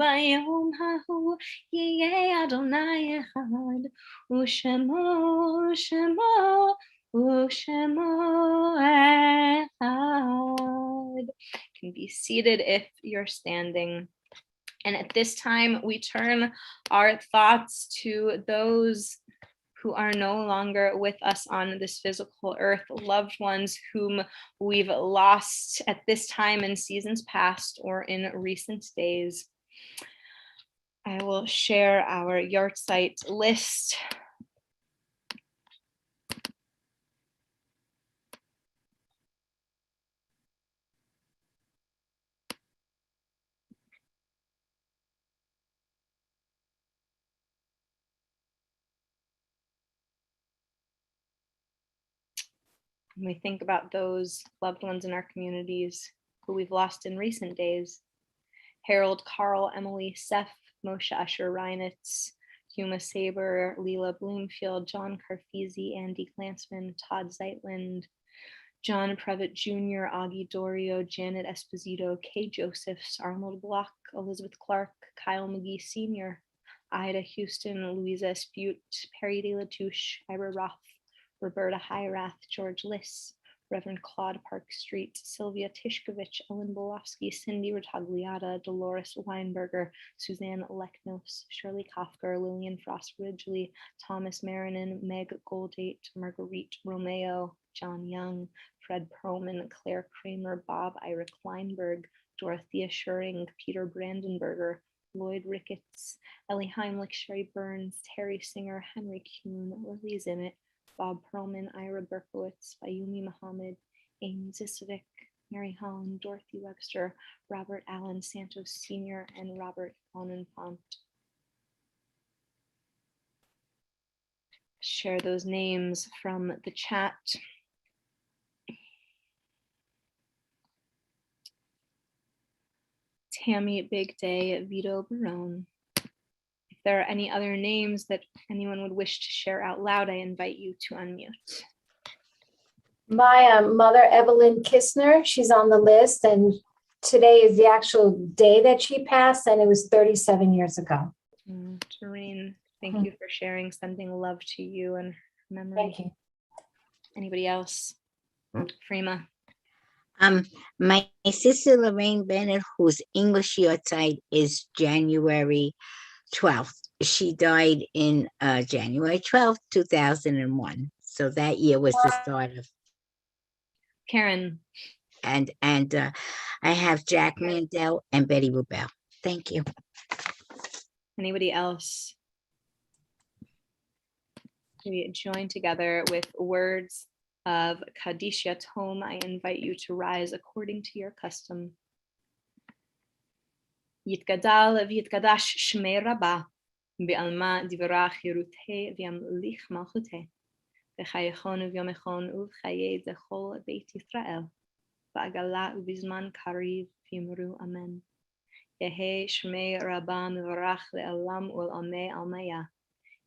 yiyeh Adonai echad u'shemo echad. You can be seated if you're standing. And at this time, we turn our thoughts to those who are no longer with us on this physical earth, loved ones whom we've lost at this time in seasons past or in recent days. I will share our yahrzeit list. And we think about those loved ones in our communities who we've lost in recent days. Harold, Carl, Emily, Seth, Moshe Usher Reinitz, Huma Saber, Leela Bloomfield, John Carfisi, Andy Glansman, Todd Zeitland, John Previtt Jr., Augie Dorio, Janet Esposito, Kay Josephs, Arnold Block, Elizabeth Clark, Kyle McGee Sr., Ida Houston, Louisa Espute, Perry De La Touche, Ira Roth, Roberta Highrath, George Liss, Reverend Claude Park Street, Sylvia Tishkovich, Ellen Bolofsky, Cindy Ratagliata, Dolores Weinberger, Suzanne Leknos, Shirley Kafker, Lillian Frost Ridgely, Thomas Marinin, Meg Goldate, Marguerite Romeo, John Young, Fred Perlman, Claire Kramer, Bob Ira Kleinberg, Dorothea Schuring, Peter Brandenberger, Lloyd Ricketts, Ellie Heimlich, Sherry Burns, Terry Singer, Henry Kuhn, Lily Zimmett, Bob Perlman, Ira Berkowitz, Bayumi Muhammad, Amy Zisovic, Mary Holland, Dorothy Webster, Robert Allen Santos Sr., and Robert Bonenfant. Share those names from the chat. Tammy Big Day, Vito Barone. If there are any other names that anyone would wish to share out loud, I invite you to unmute. My mother, Evelyn Kistner, she's on the list, and today is the actual day that she passed, and it was 37 years ago. Doreen, thank you for sharing, sending love to you and her memory. Thank you. Anybody else? Freema. My sister Lorraine Bennett, whose English yahrzeit is January 12th. She died in January 12th, 2001. So that year was the start of. Karen. And I have Jack Mandel and Betty Rubel. Thank you. Anybody else? We join together with words of Kaddish Yatom. I invite you to rise according to your custom. Yitgadal v'yitgadash shmei Rabbah, be'alma divrach Yeruteh v'yamlich malchuteh, v'chayechon v'yomechon uv'chayei zechol beit Yisrael, v'agala u'bizman kariv v'yimru amen. Yehe shmei Rabbah mivarach le'alam u'al'amei almaya,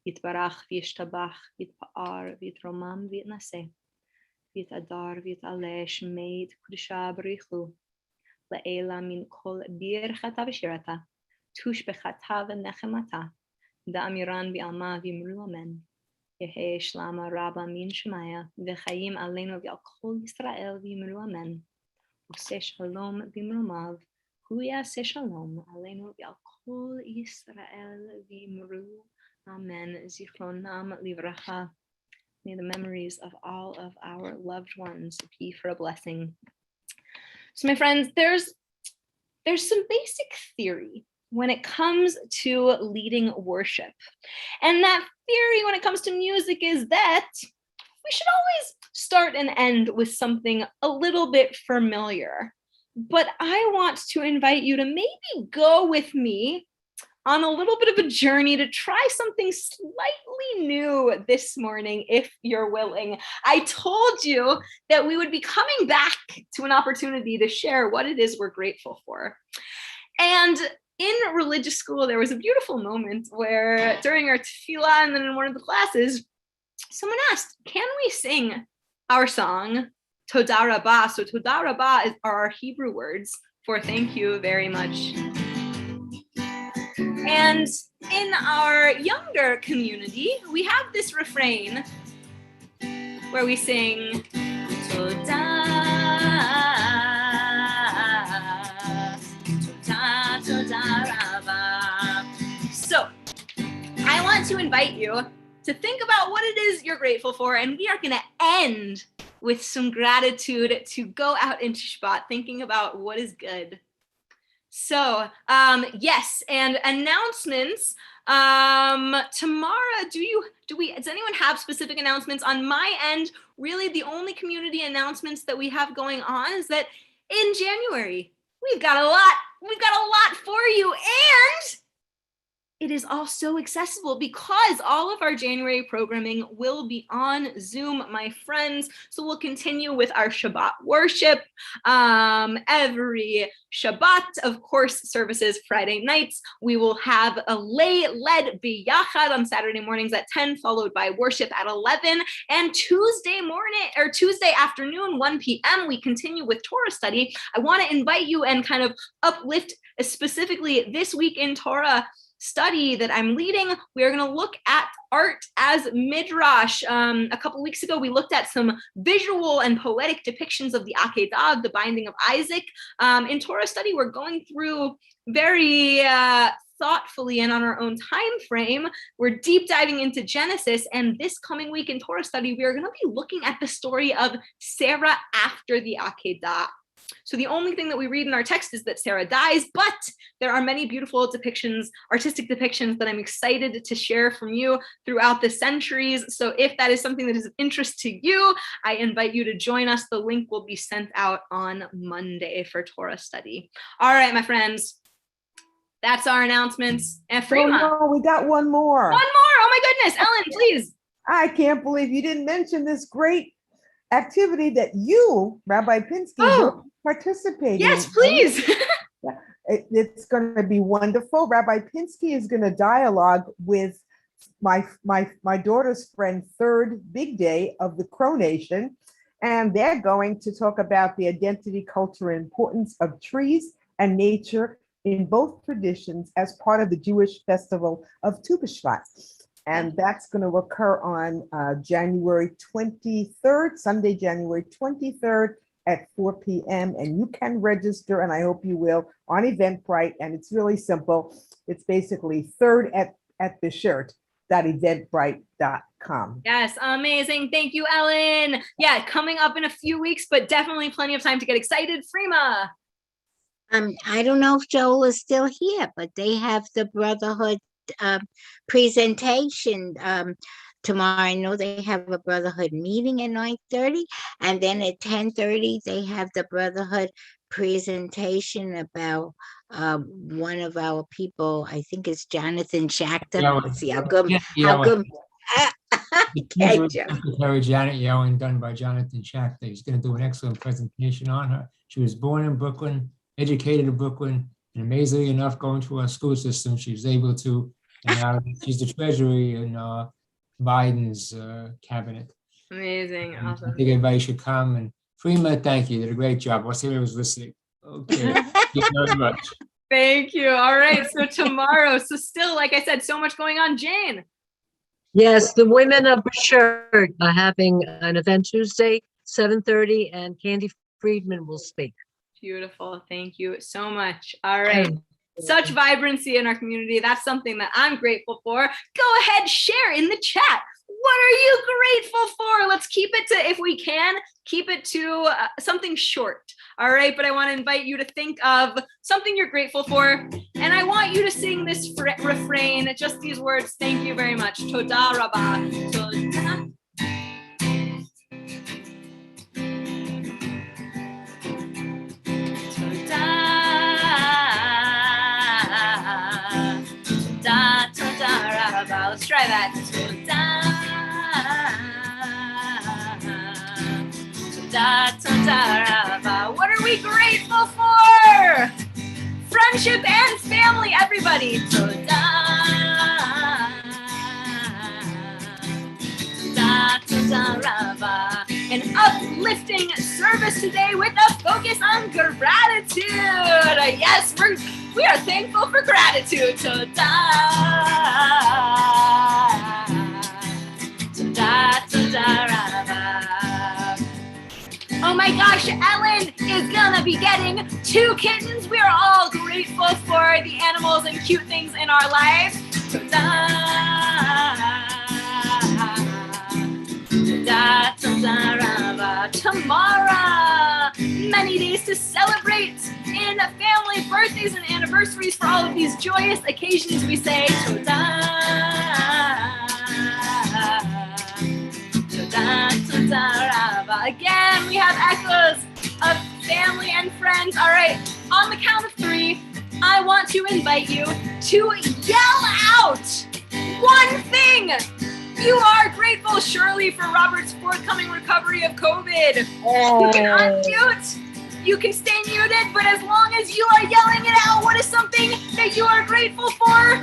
yitbarach v'yishtabach v'yitpa'ar v'yitromam v'yitnaseh, v'yitadar v'yitaleh shmei t'kudusha b'richu, La'ela min kol birchata v'shirata, tush bechata v'nechemata, da'amiran v'alma v'imru amen. Yehe shlama rabba min shemaya, v'chayim aleinu v'al kol Yisrael v'imru amen. Use shalom v'imromav, hu yaseh shalom aleinu v'al kol Yisrael v'imru amen. Zichronam livracha. May the memories of all of our loved ones be for a blessing. So my friends, there's some basic theory when it comes to leading worship. And that theory when it comes to music is that we should always start and end with something a little bit familiar. But I want to invite you to maybe go with me on a little bit of a journey to try something slightly new this morning, if you're willing. I told you that we would be coming back to an opportunity to share what it is we're grateful for. And in religious school, there was a beautiful moment where during our tefillah and then in one of the classes, someone asked, can we sing our song, Toda Rabbah? So Toda Rabbah are our Hebrew words for thank you very much. And in our younger community, we have this refrain where we sing, Toda, Toda, Toda Rabba. So I want to invite you to think about what it is you're grateful for, and we are going to end with some gratitude to go out into Shabbat, thinking about what is good. So, yes, and announcements. Tamara, does anyone have specific announcements? On my end, really the only community announcements that we have going on is that in January, we've got a lot for you, and it is all so accessible because all of our January programming will be on Zoom, my friends. So we'll continue with our Shabbat worship every Shabbat, of course, services Friday nights. We will have a lay-led biyachad on Saturday mornings at 10, followed by worship at 11. And Tuesday afternoon, 1 p.m., we continue with Torah study. I want to invite you and kind of uplift, specifically this week in Torah study that I'm leading. We are going to look at art as midrash. A couple weeks ago, we looked at some visual and poetic depictions of the Akedah, the binding of Isaac. In Torah study, we're going through very thoughtfully and on our own time frame. We're deep diving into Genesis, and this coming week in Torah study, we are going to be looking at the story of Sarah after the Akedah. So the only thing that we read in our text is that Sarah dies, but there are many beautiful depictions, artistic depictions that I'm excited to share from you throughout the centuries. So if that is something that is of interest to you, I invite you to join us. The link will be sent out on Monday for Torah study. All right, my friends, that's our announcements. And Freema. Oh, no, we got one more. One more. Oh my goodness. Ellen, please. I can't believe you didn't mention this great activity that you, Rabbi Pinsky, will participate in. Yes, please. It's going to be wonderful. Rabbi Pinsky is going to dialogue with my daughter's friend, Third Big Day of the Crow Nation, and they're going to talk about the identity, culture, and importance of trees and nature in both traditions as part of the Jewish festival of Tu B'Shvat. And that's going to occur on January 23rd, Sunday, January 23rd at 4 p.m. And you can register, and I hope you will, on Eventbrite. And it's really simple. It's basically third at the shirt.eventbrite.com. Yes, amazing. Thank you, Ellen. Yeah, coming up in a few weeks, but definitely plenty of time to get excited. Freema. I don't know if Joel is still here, but they have the Brotherhood presentation tomorrow. I know they have a Brotherhood meeting at 9:30, and then at 10:30 they have the Brotherhood presentation about one of our people. I think it's Jonathan Schachter. Let's see how good. Secretary Janet Yellen, done by Jonathan Schachter. He's going to do an excellent presentation on her. She was born in Brooklyn, educated in Brooklyn, and amazingly enough, going through our school system, she was able to. And now she's the treasury in Biden's cabinet. Amazing. And awesome. I think everybody should come. And Freema, thank you. You did a great job. I'll see who was listening. Okay. Thank you very much. Thank you. All right. So tomorrow, so still, like I said, so much going on. Jane. Yes, the women of Shirt are having an event Tuesday, 7:30, and Candy Friedman will speak. Beautiful. Thank you so much. All right. Such vibrancy in our community. That's something that I'm grateful for. Go ahead, share in the chat. What are you grateful for? Let's keep it to, if we can, keep it to something short. All right. But I want to invite you to think of something you're grateful for. And I want you to sing this refrain, just these words. Thank you very much. Toda Rabba. Toda. Let's try that. What are we grateful for? Friendship and family, everybody. An uplifting service today with a focus on gratitude. Yes, we are thankful for gratitude. Oh my gosh, Ellen is gonna be getting 2 kittens. We are all grateful for the animals and cute things in our lives. Tomorrow, many days to celebrate in family birthdays and anniversaries. For all of these joyous occasions, we say again, we have echoes of family and friends. All right, on the count of 3, I want to invite you to yell out You are grateful, Shirley, for Robert's forthcoming recovery of COVID. You can unmute. You can stay muted, but as long as you are yelling it out, what is something that you are grateful for?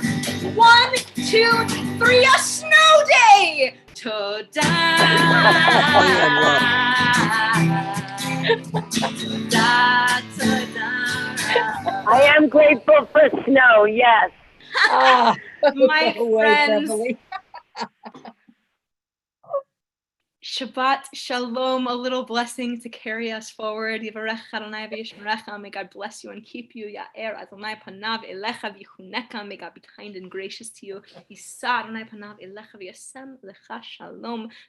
1, 2, 3, a snow day! Ta-da! Ta-da, ta-da. I am grateful for snow, yes. My No way, friends. Beverly. Shabbat Shalom, a little blessing to carry us forward. May God bless you and keep you. May God be kind and gracious to you.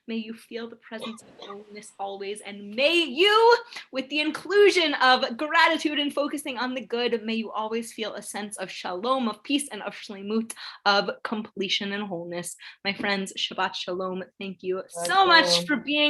May you feel the presence of holiness always. And may you, with the inclusion of gratitude and focusing on the good, may you always feel a sense of shalom, of peace, and of shlemut, of completion and wholeness. My friends, Shabbat Shalom. Thank you so much for being